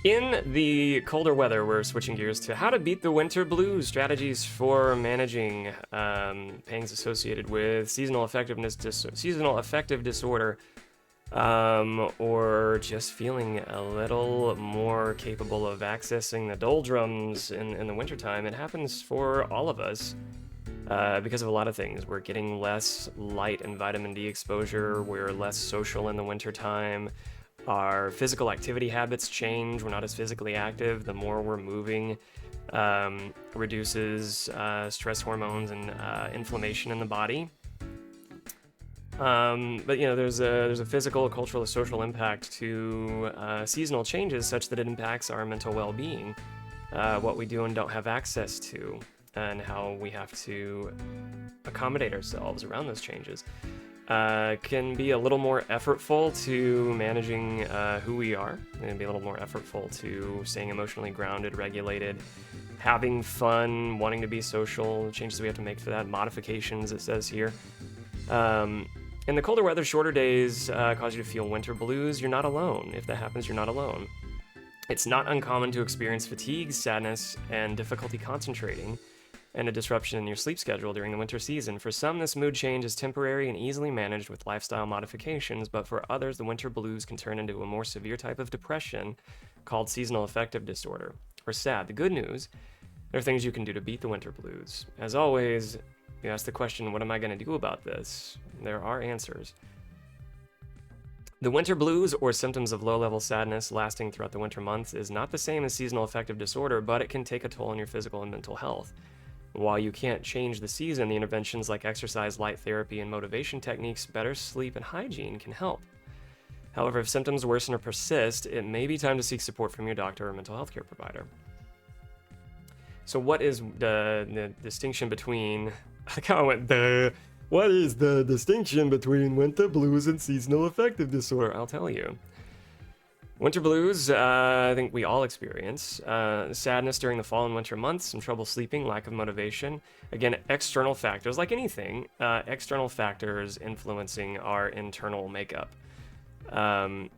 In the colder weather, we're switching gears to how to beat the winter blues, strategies for managing pangs associated with seasonal affective disorder, or just feeling a little more capable of accessing the doldrums in the wintertime. It happens for all of us because of a lot of things. We're getting less light and vitamin D exposure, we're less social in the wintertime. Our physical activity habits change. We're not as physically active. The more we're moving, reduces stress hormones and inflammation in the body. But there's a physical, cultural, or social impact to seasonal changes, such that it impacts our mental well-being, what we do and don't have access to, and how we have to accommodate ourselves around those changes. Can be a little more effortful to managing who we are, and be a little more effortful to staying emotionally grounded, regulated, having fun, wanting to be social, changes we have to make for that, modifications, it says here. In the colder weather, shorter days cause you to feel winter blues. You're not alone. If that happens, you're not alone. It's not uncommon to experience fatigue, sadness, and difficulty concentrating, and a disruption in your sleep schedule during the winter season. For some, this mood change is temporary and easily managed with lifestyle modifications, but for others, the winter blues can turn into a more severe type of depression called seasonal affective disorder, or SAD. The good news, there are things you can do to beat the winter blues. As always, you ask the question, what am I going to do about this? There are answers. The winter blues, or symptoms of low-level sadness lasting throughout the winter months, is not the same as seasonal affective disorder, but it can take a toll on your physical and mental health. While you can't change the season, the interventions like exercise, light therapy, and motivation techniques, better sleep, and hygiene can help. However, if symptoms worsen or persist, it may be time to seek support from your doctor or mental health care provider. So what is the distinction between... I kind of went, what is the distinction between winter blues and seasonal affective disorder? I'll tell you. Winter blues, I think we all experience. Sadness during the fall and winter months, some trouble sleeping, lack of motivation. Again, external factors, like anything, external factors influencing our internal makeup. And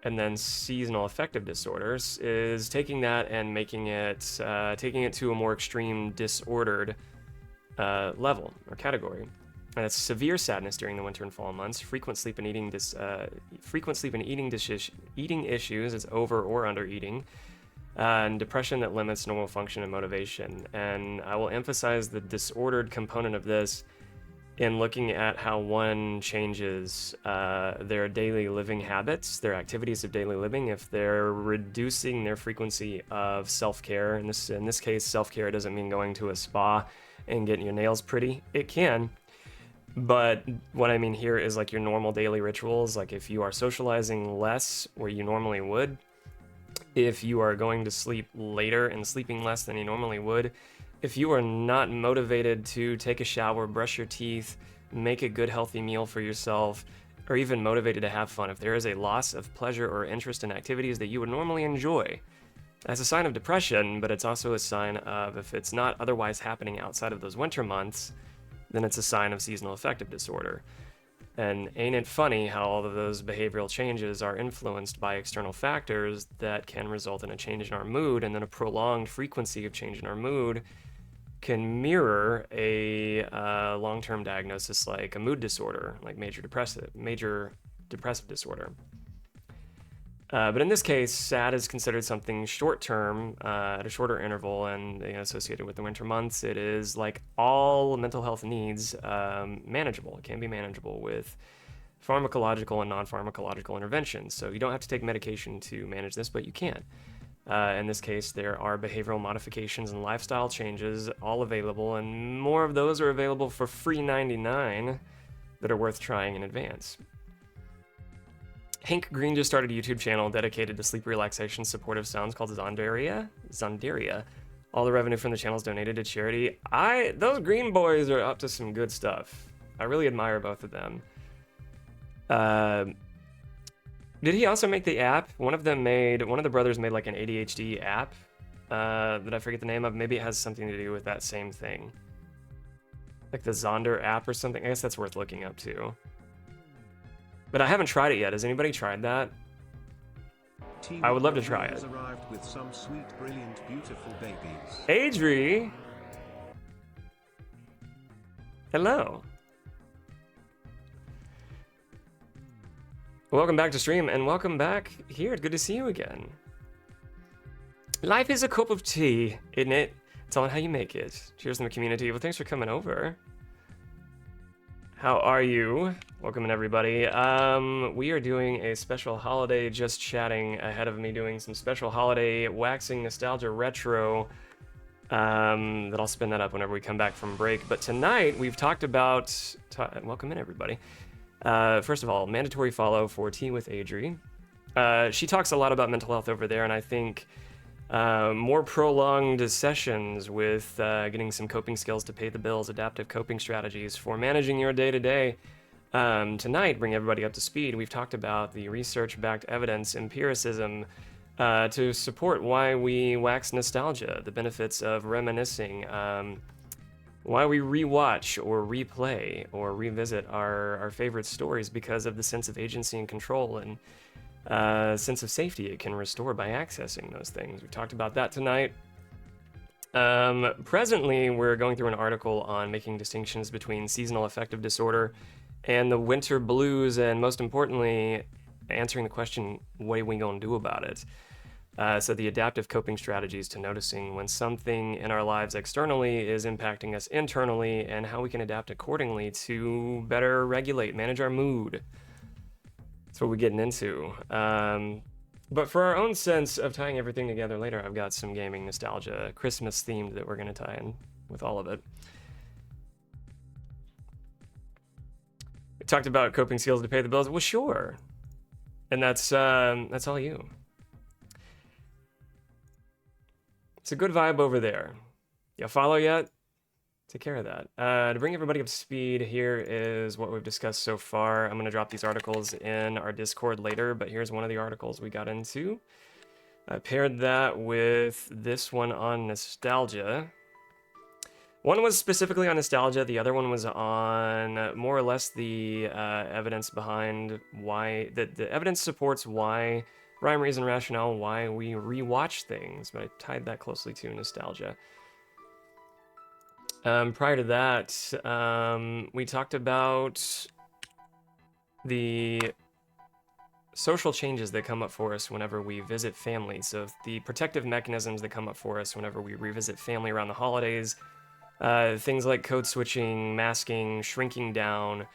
then seasonal affective disorders is taking that and making it to a more extreme disordered level or category. And that's severe sadness during the winter and fall months, frequent sleep and eating issues, it's over or under eating, and depression that limits normal function and motivation. And I will emphasize the disordered component of this in looking at how one changes their daily living habits, their activities of daily living. If they're reducing their frequency of self-care, in this case, self-care doesn't mean going to a spa and getting your nails pretty. It can. But what I mean here is like your normal daily rituals, like if you are socializing less where you normally would, if you are going to sleep later and sleeping less than you normally would, if you are not motivated to take a shower, brush your teeth, make a good healthy meal for yourself, or even motivated to have fun, if there is a loss of pleasure or interest in activities that you would normally enjoy, that's a sign of depression, but it's also a sign of, if it's not otherwise happening outside of those winter months, then it's a sign of seasonal affective disorder. And ain't it funny how all of those behavioral changes are influenced by external factors that can result in a change in our mood, and then a prolonged frequency of change in our mood can mirror a long-term diagnosis like a mood disorder, like major depressive disorder. But in this case, SAD is considered something short-term, at a shorter interval, and associated with the winter months. It is, like all mental health needs, manageable. It can be manageable with pharmacological and non-pharmacological interventions. So you don't have to take medication to manage this, but you can. In this case, there are behavioral modifications and lifestyle changes all available, and more of those are available for free 99 that are worth trying in advance. Hank Green just started a YouTube channel dedicated to sleep relaxation supportive sounds called Zondaria. All the revenue from the channel is donated to charity. Those Green boys are up to some good stuff. I really admire both of them. Did he also make the app? One of the brothers made like an ADHD app that I forget the name of. Maybe it has something to do with that same thing. Like the Zonder app or something. I guess that's worth looking up too. But I haven't tried it yet. Has anybody tried that? I would love to try it. Arrived with some sweet, brilliant, beautiful babies. Adri! Hello. Welcome back to stream, and welcome back here. Good to see you again. Life is a cup of tea, isn't it? It's all on how you make it. Cheers to the community. Well, thanks for coming over. How are you? Welcome in, everybody. We are doing a special holiday just chatting ahead of me doing some special holiday waxing nostalgia retro that I'll spin that up whenever we come back from break. But tonight we've talked about, welcome in, everybody. First of all, mandatory follow for Tea with Adri. She talks a lot about mental health over there, and I think more prolonged sessions with getting some coping skills to pay the bills, adaptive coping strategies for managing your day-to-day. Tonight, bring everybody up to speed. We've talked about the research-backed evidence, empiricism, to support why we wax nostalgia, the benefits of reminiscing, why we rewatch or replay or revisit our favorite stories because of the sense of agency and control and sense of safety it can restore by accessing those things. We talked about that tonight. Presently, we're going through an article on making distinctions between seasonal affective disorder and the winter blues, and most importantly, answering the question, what are we going to do about it? So the adaptive coping strategies to noticing when something in our lives externally is impacting us internally and how we can adapt accordingly to better regulate, manage our mood. That's what we're getting into. But for our own sense of tying everything together later, I've got some gaming nostalgia, Christmas themed, that we're going to tie in with all of it. We talked about coping skills to pay the bills. Well, sure. And that's all you. It's a good vibe over there. You follow yet? Take care of that. To bring everybody up to speed, here is what we've discussed so far. I'm going to drop these articles in our Discord later, but here's one of the articles we got into. I paired that with this one on nostalgia. One was specifically on nostalgia. The other one was on more or less the evidence behind why... The evidence supports why, rhyme, reason, rationale, why we rewatch things, but I tied that closely to nostalgia. Prior to that, we talked about the social changes that come up for us whenever we visit family. So the protective mechanisms that come up for us whenever we revisit family around the holidays, things like code switching, masking, shrinking down,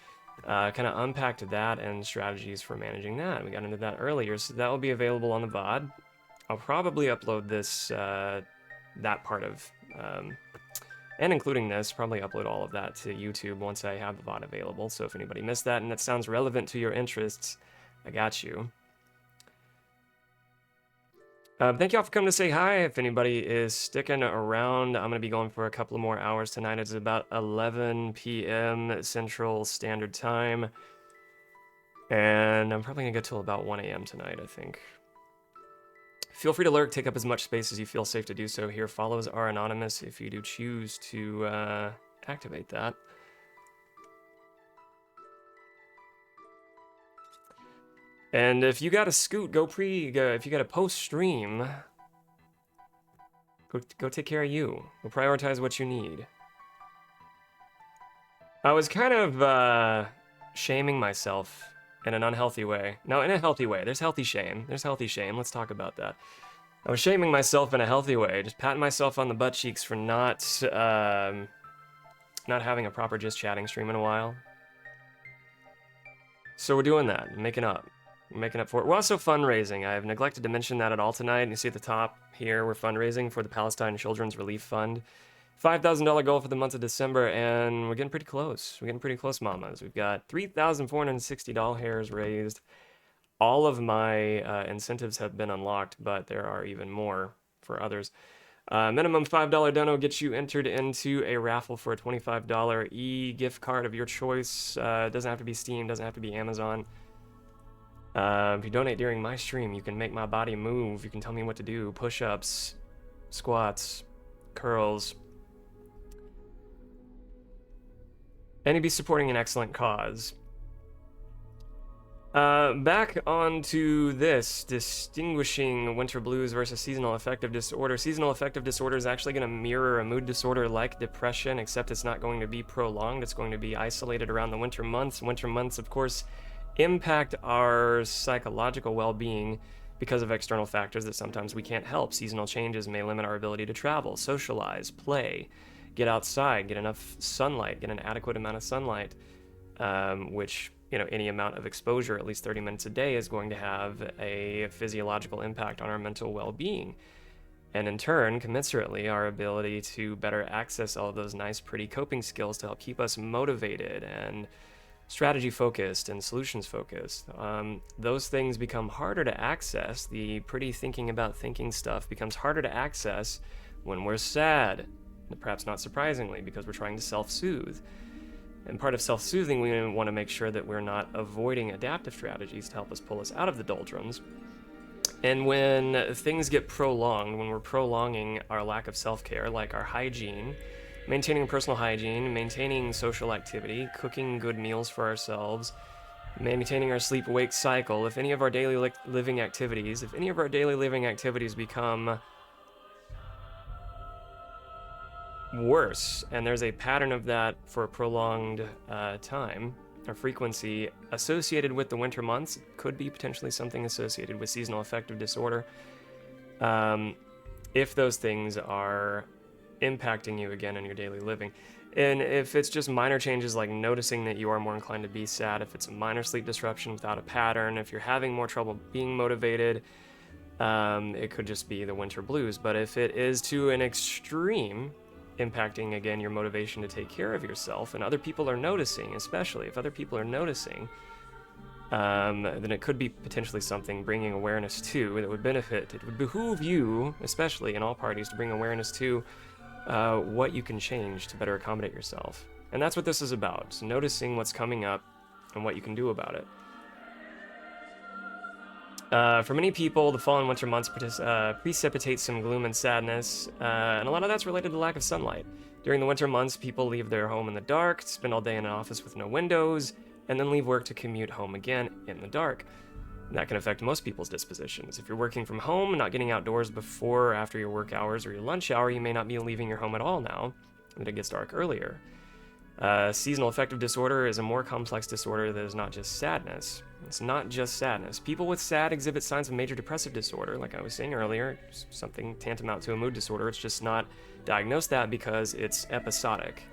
kind of unpacked that and strategies for managing that. We got into that earlier, so that will be available on the VOD. I'll probably upload this, that part of... and including this, probably upload all of that to YouTube once I have the VOD available. So if anybody missed that and that sounds relevant to your interests, I got you. Thank y'all for coming to say hi. If anybody is sticking around, I'm going to be going for a couple of more hours tonight. It's about 11 p.m. Central Standard Time. And I'm probably going to go till about 1 a.m. tonight, I think. Feel free to lurk, take up as much space as you feel safe to do so here. Follows are anonymous if you do choose to activate that. And if you got a scoot, if you got a post-stream, go take care of you. Go prioritize what you need. I was kind of shaming myself in an unhealthy way. No, in a healthy way. There's healthy shame. There's healthy shame. Let's talk about that. I was shaming myself in a healthy way, just patting myself on the butt cheeks for not having a proper Just Chatting stream in a while. So we're doing that, making up for it. We're also fundraising. I've neglected to mention that at all tonight. You see at the top here, we're fundraising for the Palestine Children's Relief Fund. $5,000 goal for the month of December, and we're getting pretty close. We're getting pretty close, mamas. We've got $3,460 raised. All of my incentives have been unlocked, but there are even more for others. Minimum $5 dono gets you entered into a raffle for a $25 e-gift card of your choice. Doesn't have to be Steam, doesn't have to be Amazon. If you donate during my stream, you can make my body move. You can tell me what to do. Push-ups, squats, curls. And you'd be supporting an excellent cause. Back onto this, distinguishing winter blues versus seasonal affective disorder. Seasonal affective disorder is actually going to mirror a mood disorder like depression, except it's not going to be prolonged. It's going to be isolated around the winter months. Winter months, of course, impact our psychological well-being because of external factors that sometimes we can't help. Seasonal changes may limit our ability to travel, socialize, play, get outside, get enough sunlight, get an adequate amount of sunlight. which, any amount of exposure, at least 30 minutes a day, is going to have a physiological impact on our mental well-being. And in turn, commensurately, our ability to better access all of those nice, pretty coping skills to help keep us motivated and strategy focused and solutions focused. Those things become harder to access. The pretty thinking about thinking stuff becomes harder to access when we're sad, perhaps not surprisingly, because we're trying to self-soothe. And part of self-soothing, we want to make sure that we're not avoiding adaptive strategies to help us pull us out of the doldrums. And when things get prolonged, when we're prolonging our lack of self-care, like our hygiene, maintaining personal hygiene, maintaining social activity, cooking good meals for ourselves, maintaining our sleep-wake cycle, if any of our daily living activities become worse, and there's a pattern of that for a prolonged time or frequency associated with the winter months, could be potentially something associated with seasonal affective disorder. If those things are impacting you again in your daily living, and if it's just minor changes like noticing that you are more inclined to be sad, if it's a minor sleep disruption without a pattern, if you're having more trouble being motivated, it could just be the winter blues. But if it is to an extreme, impacting again your motivation to take care of yourself, and other people are noticing, especially if other people are noticing, then it could be potentially something bringing awareness to that would benefit. It would behoove you, especially in all parties, to bring awareness to what you can change to better accommodate yourself. And that's what this is about, so noticing what's coming up and what you can do about it. For many people, the fall and winter months precipitate some gloom and sadness, and a lot of that's related to lack of sunlight. During the winter months, people leave their home in the dark, spend all day in an office with no windows, and then leave work to commute home again in the dark. And that can affect most people's dispositions. If you're working from home, not getting outdoors before or after your work hours or your lunch hour, you may not be leaving your home at all now that it gets dark earlier. Seasonal affective disorder is a more complex disorder that is not just sadness. It's not just sadness. People with SAD exhibit signs of major depressive disorder, like I was saying earlier, something tantamount to a mood disorder. It's just not diagnosed that because it's episodic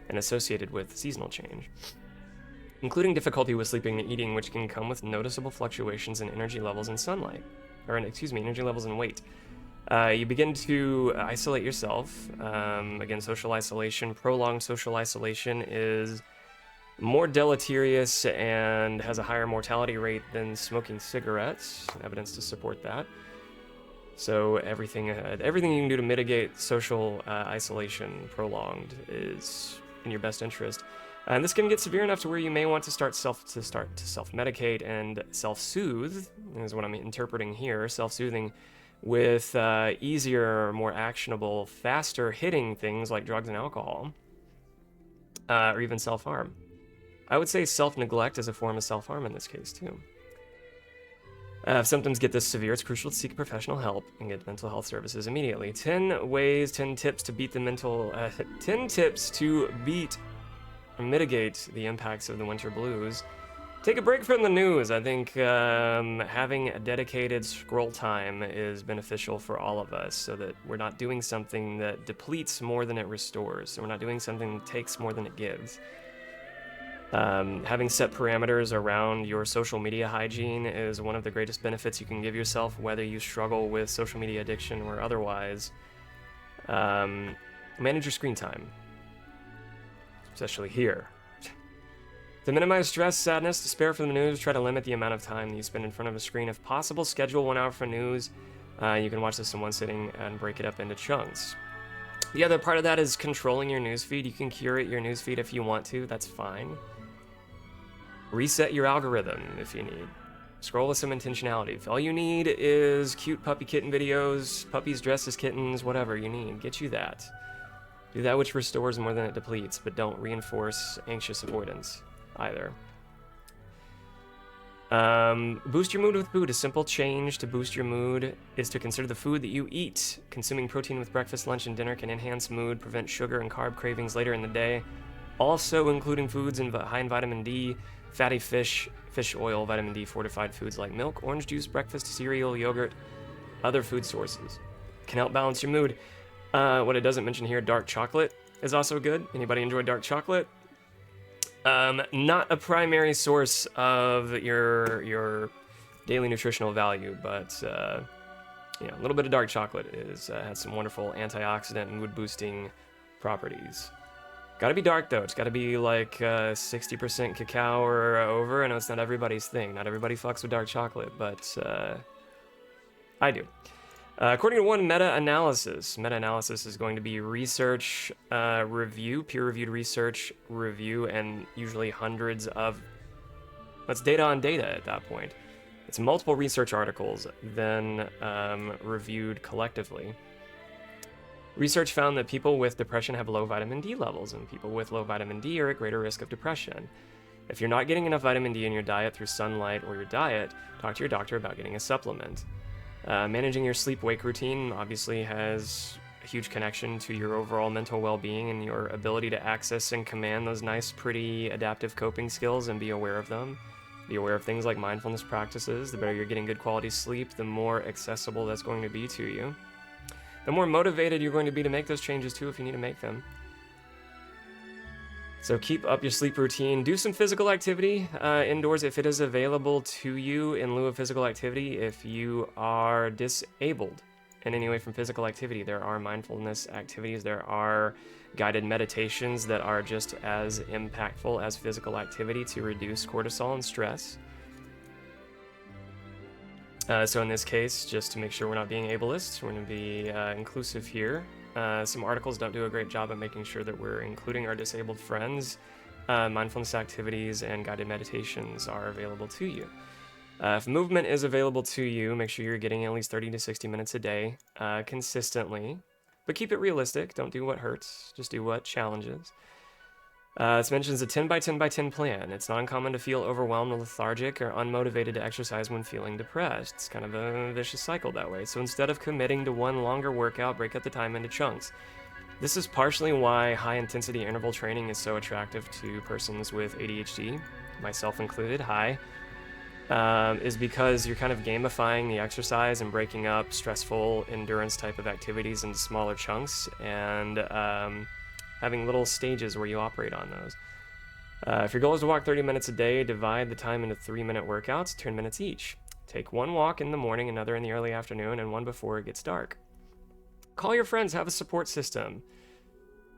and associated with seasonal change, including difficulty with sleeping and eating, which can come with noticeable fluctuations in energy levels and sunlight, energy levels and weight. You begin to isolate yourself. Again, social isolation, prolonged social isolation is more deleterious and has a higher mortality rate than smoking cigarettes, evidence to support that. So everything you can do to mitigate social isolation prolonged is in your best interest. And this can get severe enough to where you may want to start to self-medicate and self-soothe, is what I'm interpreting here, self-soothing, with easier, more actionable, faster hitting things like drugs and alcohol, or even self-harm. I would say self-neglect is a form of self-harm in this case too. If symptoms get this severe, it's crucial to seek professional help and get mental health services immediately. 10 tips to beat or mitigate the impacts of the winter blues. Take a break from the news. I think having a dedicated scroll time is beneficial for all of us, so that we're not doing something that depletes more than it restores. So we're not doing something that takes more than it gives. Having set parameters around your social media hygiene is one of the greatest benefits you can give yourself, whether you struggle with social media addiction or otherwise. Manage your screen time, especially here. To minimize stress, sadness, despair from the news, try to limit the amount of time that you spend in front of a screen. If possible, schedule 1 hour for news. You can watch this in one sitting and break it up into chunks. The other part of that is controlling your newsfeed. You can curate your newsfeed if you want to, that's fine. Reset your algorithm if you need. Scroll with some intentionality. If all you need is cute puppy kitten videos, puppies dressed as kittens, whatever you need, get you that. Do that which restores more than it depletes, but don't reinforce anxious avoidance either. Boost your mood with food. A simple change to boost your mood is to consider the food that you eat. Consuming protein with breakfast, lunch, and dinner can enhance mood, prevent sugar and carb cravings later in the day. Also, including foods high in vitamin D, fatty fish, fish oil, vitamin D, fortified foods like milk, orange juice, breakfast, cereal, yogurt, other food sources can help balance your mood. What it doesn't mention here, dark chocolate is also good. Anybody enjoy dark chocolate? Not a primary source of your daily nutritional value, but you know, a little bit of dark chocolate has some wonderful antioxidant and mood boosting properties. Gotta be dark though. It's gotta be like 60% cacao or over. I know it's not everybody's thing. Not everybody fucks with dark chocolate, but I do. According to one meta-analysis is going to be research review, peer-reviewed research review, and usually hundreds of. That's data on data at that point. It's multiple research articles, then reviewed collectively. Research found that people with depression have low vitamin D levels, and people with low vitamin D are at greater risk of depression. If you're not getting enough vitamin D in your diet through sunlight or your diet, talk to your doctor about getting a supplement. Managing your sleep-wake routine obviously has a huge connection to your overall mental well-being and your ability to access and command those nice, pretty adaptive coping skills and be aware of them. Be aware of things like mindfulness practices. The better you're getting good quality sleep, the more accessible that's going to be to you. The more motivated you're going to be to make those changes too if you need to make them. So keep up your sleep routine. Do some physical activity indoors if it is available to you in lieu of physical activity. If you are disabled in any way from physical activity, there are mindfulness activities. There are guided meditations that are just as impactful as physical activity to reduce cortisol and stress. So in this case, just to make sure we're not being ableist, we're going to be inclusive here. Some articles don't do a great job of making sure that we're including our disabled friends. Mindfulness activities and guided meditations are available to you. If movement is available to you, make sure you're getting at least 30 to 60 minutes a day consistently. But keep it realistic. Don't do what hurts. Just do what challenges. This mentions a 10 by 10 by 10 plan. It's not uncommon to feel overwhelmed, lethargic, or unmotivated to exercise when feeling depressed. It's kind of a vicious cycle that way. So instead of committing to one longer workout, break up the time into chunks. This is partially why high-intensity interval training is so attractive to persons with ADHD, myself included, is because you're kind of gamifying the exercise and breaking up stressful endurance type of activities into smaller chunks and having little stages where you operate on those. If your goal is to walk 30 minutes a day, divide the time into 3-minute workouts, 10 minutes each. Take one walk in the morning, another in the early afternoon, and one before it gets dark. Call your friends, have a support system.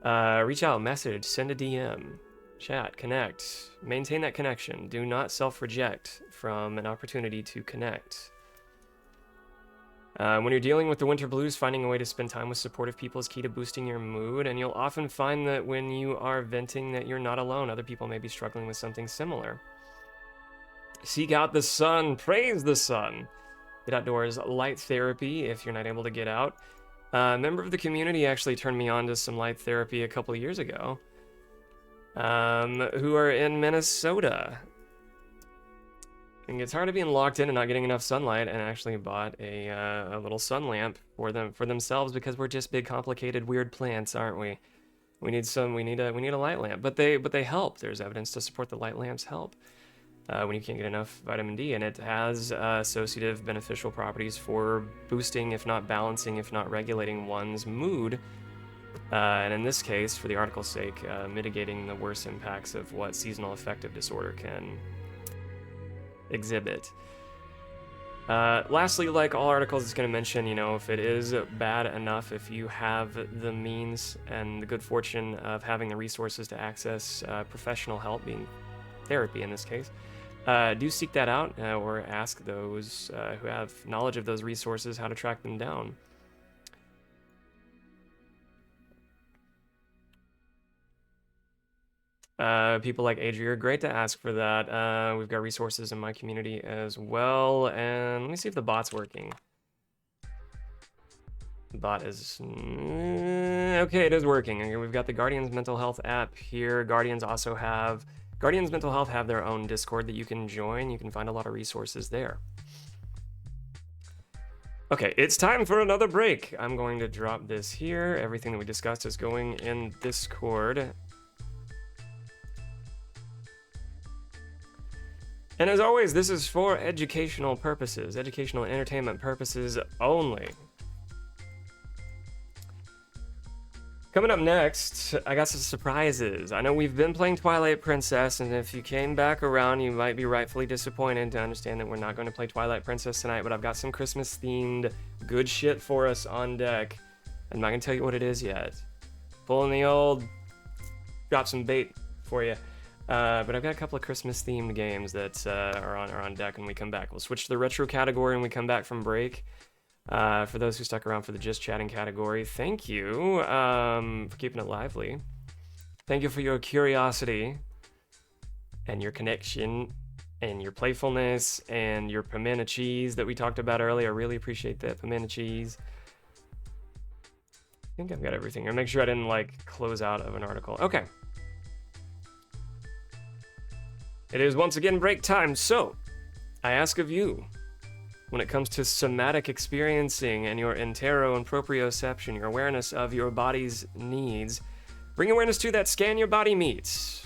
Reach out, message, send a DM, chat, connect. Maintain that connection. Do not self-reject from an opportunity to connect. When you're dealing with the winter blues, finding a way to spend time with supportive people is key to boosting your mood, and you'll often find that when you are venting that you're not alone. Other people may be struggling with something similar. Seek out the sun. Praise the sun. Get outdoors. Light therapy if you're not able to get out. A member of the community actually turned me on to some light therapy a couple of years ago, who are in Minnesota. And gets tired of being locked in and not getting enough sunlight, and actually bought a little sun lamp for themselves because we're just big, complicated, weird plants, aren't we? We need a light lamp, but they help. There's evidence to support the light lamps help when you can't get enough vitamin D, and it has associative beneficial properties for boosting, if not balancing, if not regulating one's mood. And in this case, for the article's sake, mitigating the worst impacts of what seasonal affective disorder can exhibit. Lastly, like all articles, it's going to mention, if it is bad enough, if you have the means and the good fortune of having the resources to access professional help, being therapy in this case, do seek that out or ask those who have knowledge of those resources how to track them down. People like Adria are great to ask for that. We've got resources in my community as well. And let me see if the bot's working. The bot is... okay, it is working. Okay, we've got the Guardians Mental Health app here. Guardians Mental Health have their own Discord that you can join. You can find a lot of resources there. Okay, it's time for another break. I'm going to drop this here. Everything that we discussed is going in Discord. And as always, this is for educational purposes, educational and entertainment purposes only. Coming up next, I got some surprises. I know we've been playing Twilight Princess, and if you came back around, you might be rightfully disappointed to understand that we're not going to play Twilight Princess tonight, but I've got some Christmas-themed good shit for us on deck. I'm not going to tell you what it is yet. Pulling the old drop some bait for you. But I've got a couple of Christmas-themed games that are on deck when we come back. We'll switch to the retro category when we come back from break. For those who stuck around for the just chatting category, thank you for keeping it lively. Thank you for your curiosity and your connection and your playfulness and your pimento cheese that we talked about earlier. I really appreciate that pimento cheese. I think I've got everything here. Make sure I didn't like close out of an article. Okay. It is once again break time, so I ask of you, when it comes to somatic experiencing and your entero and proprioception, your awareness of your body's needs, bring awareness to that scan your body meets,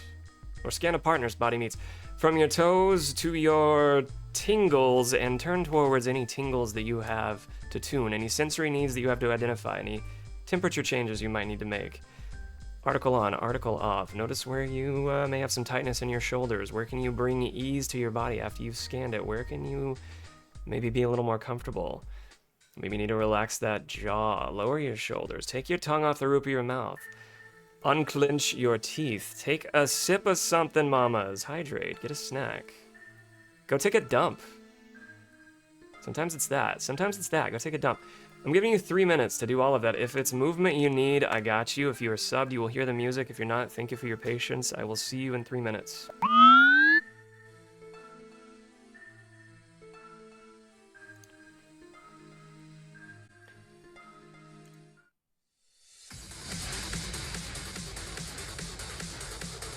or scan a partner's body meets, from your toes to your tingles, and turn towards any tingles that you have to tune, any sensory needs that you have to identify, any temperature changes you might need to make. Article on, article off. Notice where you may have some tightness in your shoulders. Where can you bring ease to your body after you've scanned it? Where can you maybe be a little more comfortable? Maybe you need to relax that jaw. Lower your shoulders. Take your tongue off the roof of your mouth. Unclench your teeth. Take a sip of something, mamas. Hydrate. Get a snack. Go take a dump. Sometimes it's that. Sometimes it's that. Go take a dump. I'm giving you 3 minutes to do all of that. If it's movement you need, I got you. If you are subbed, you will hear the music. If you're not, thank you for your patience. I will see you in 3 minutes.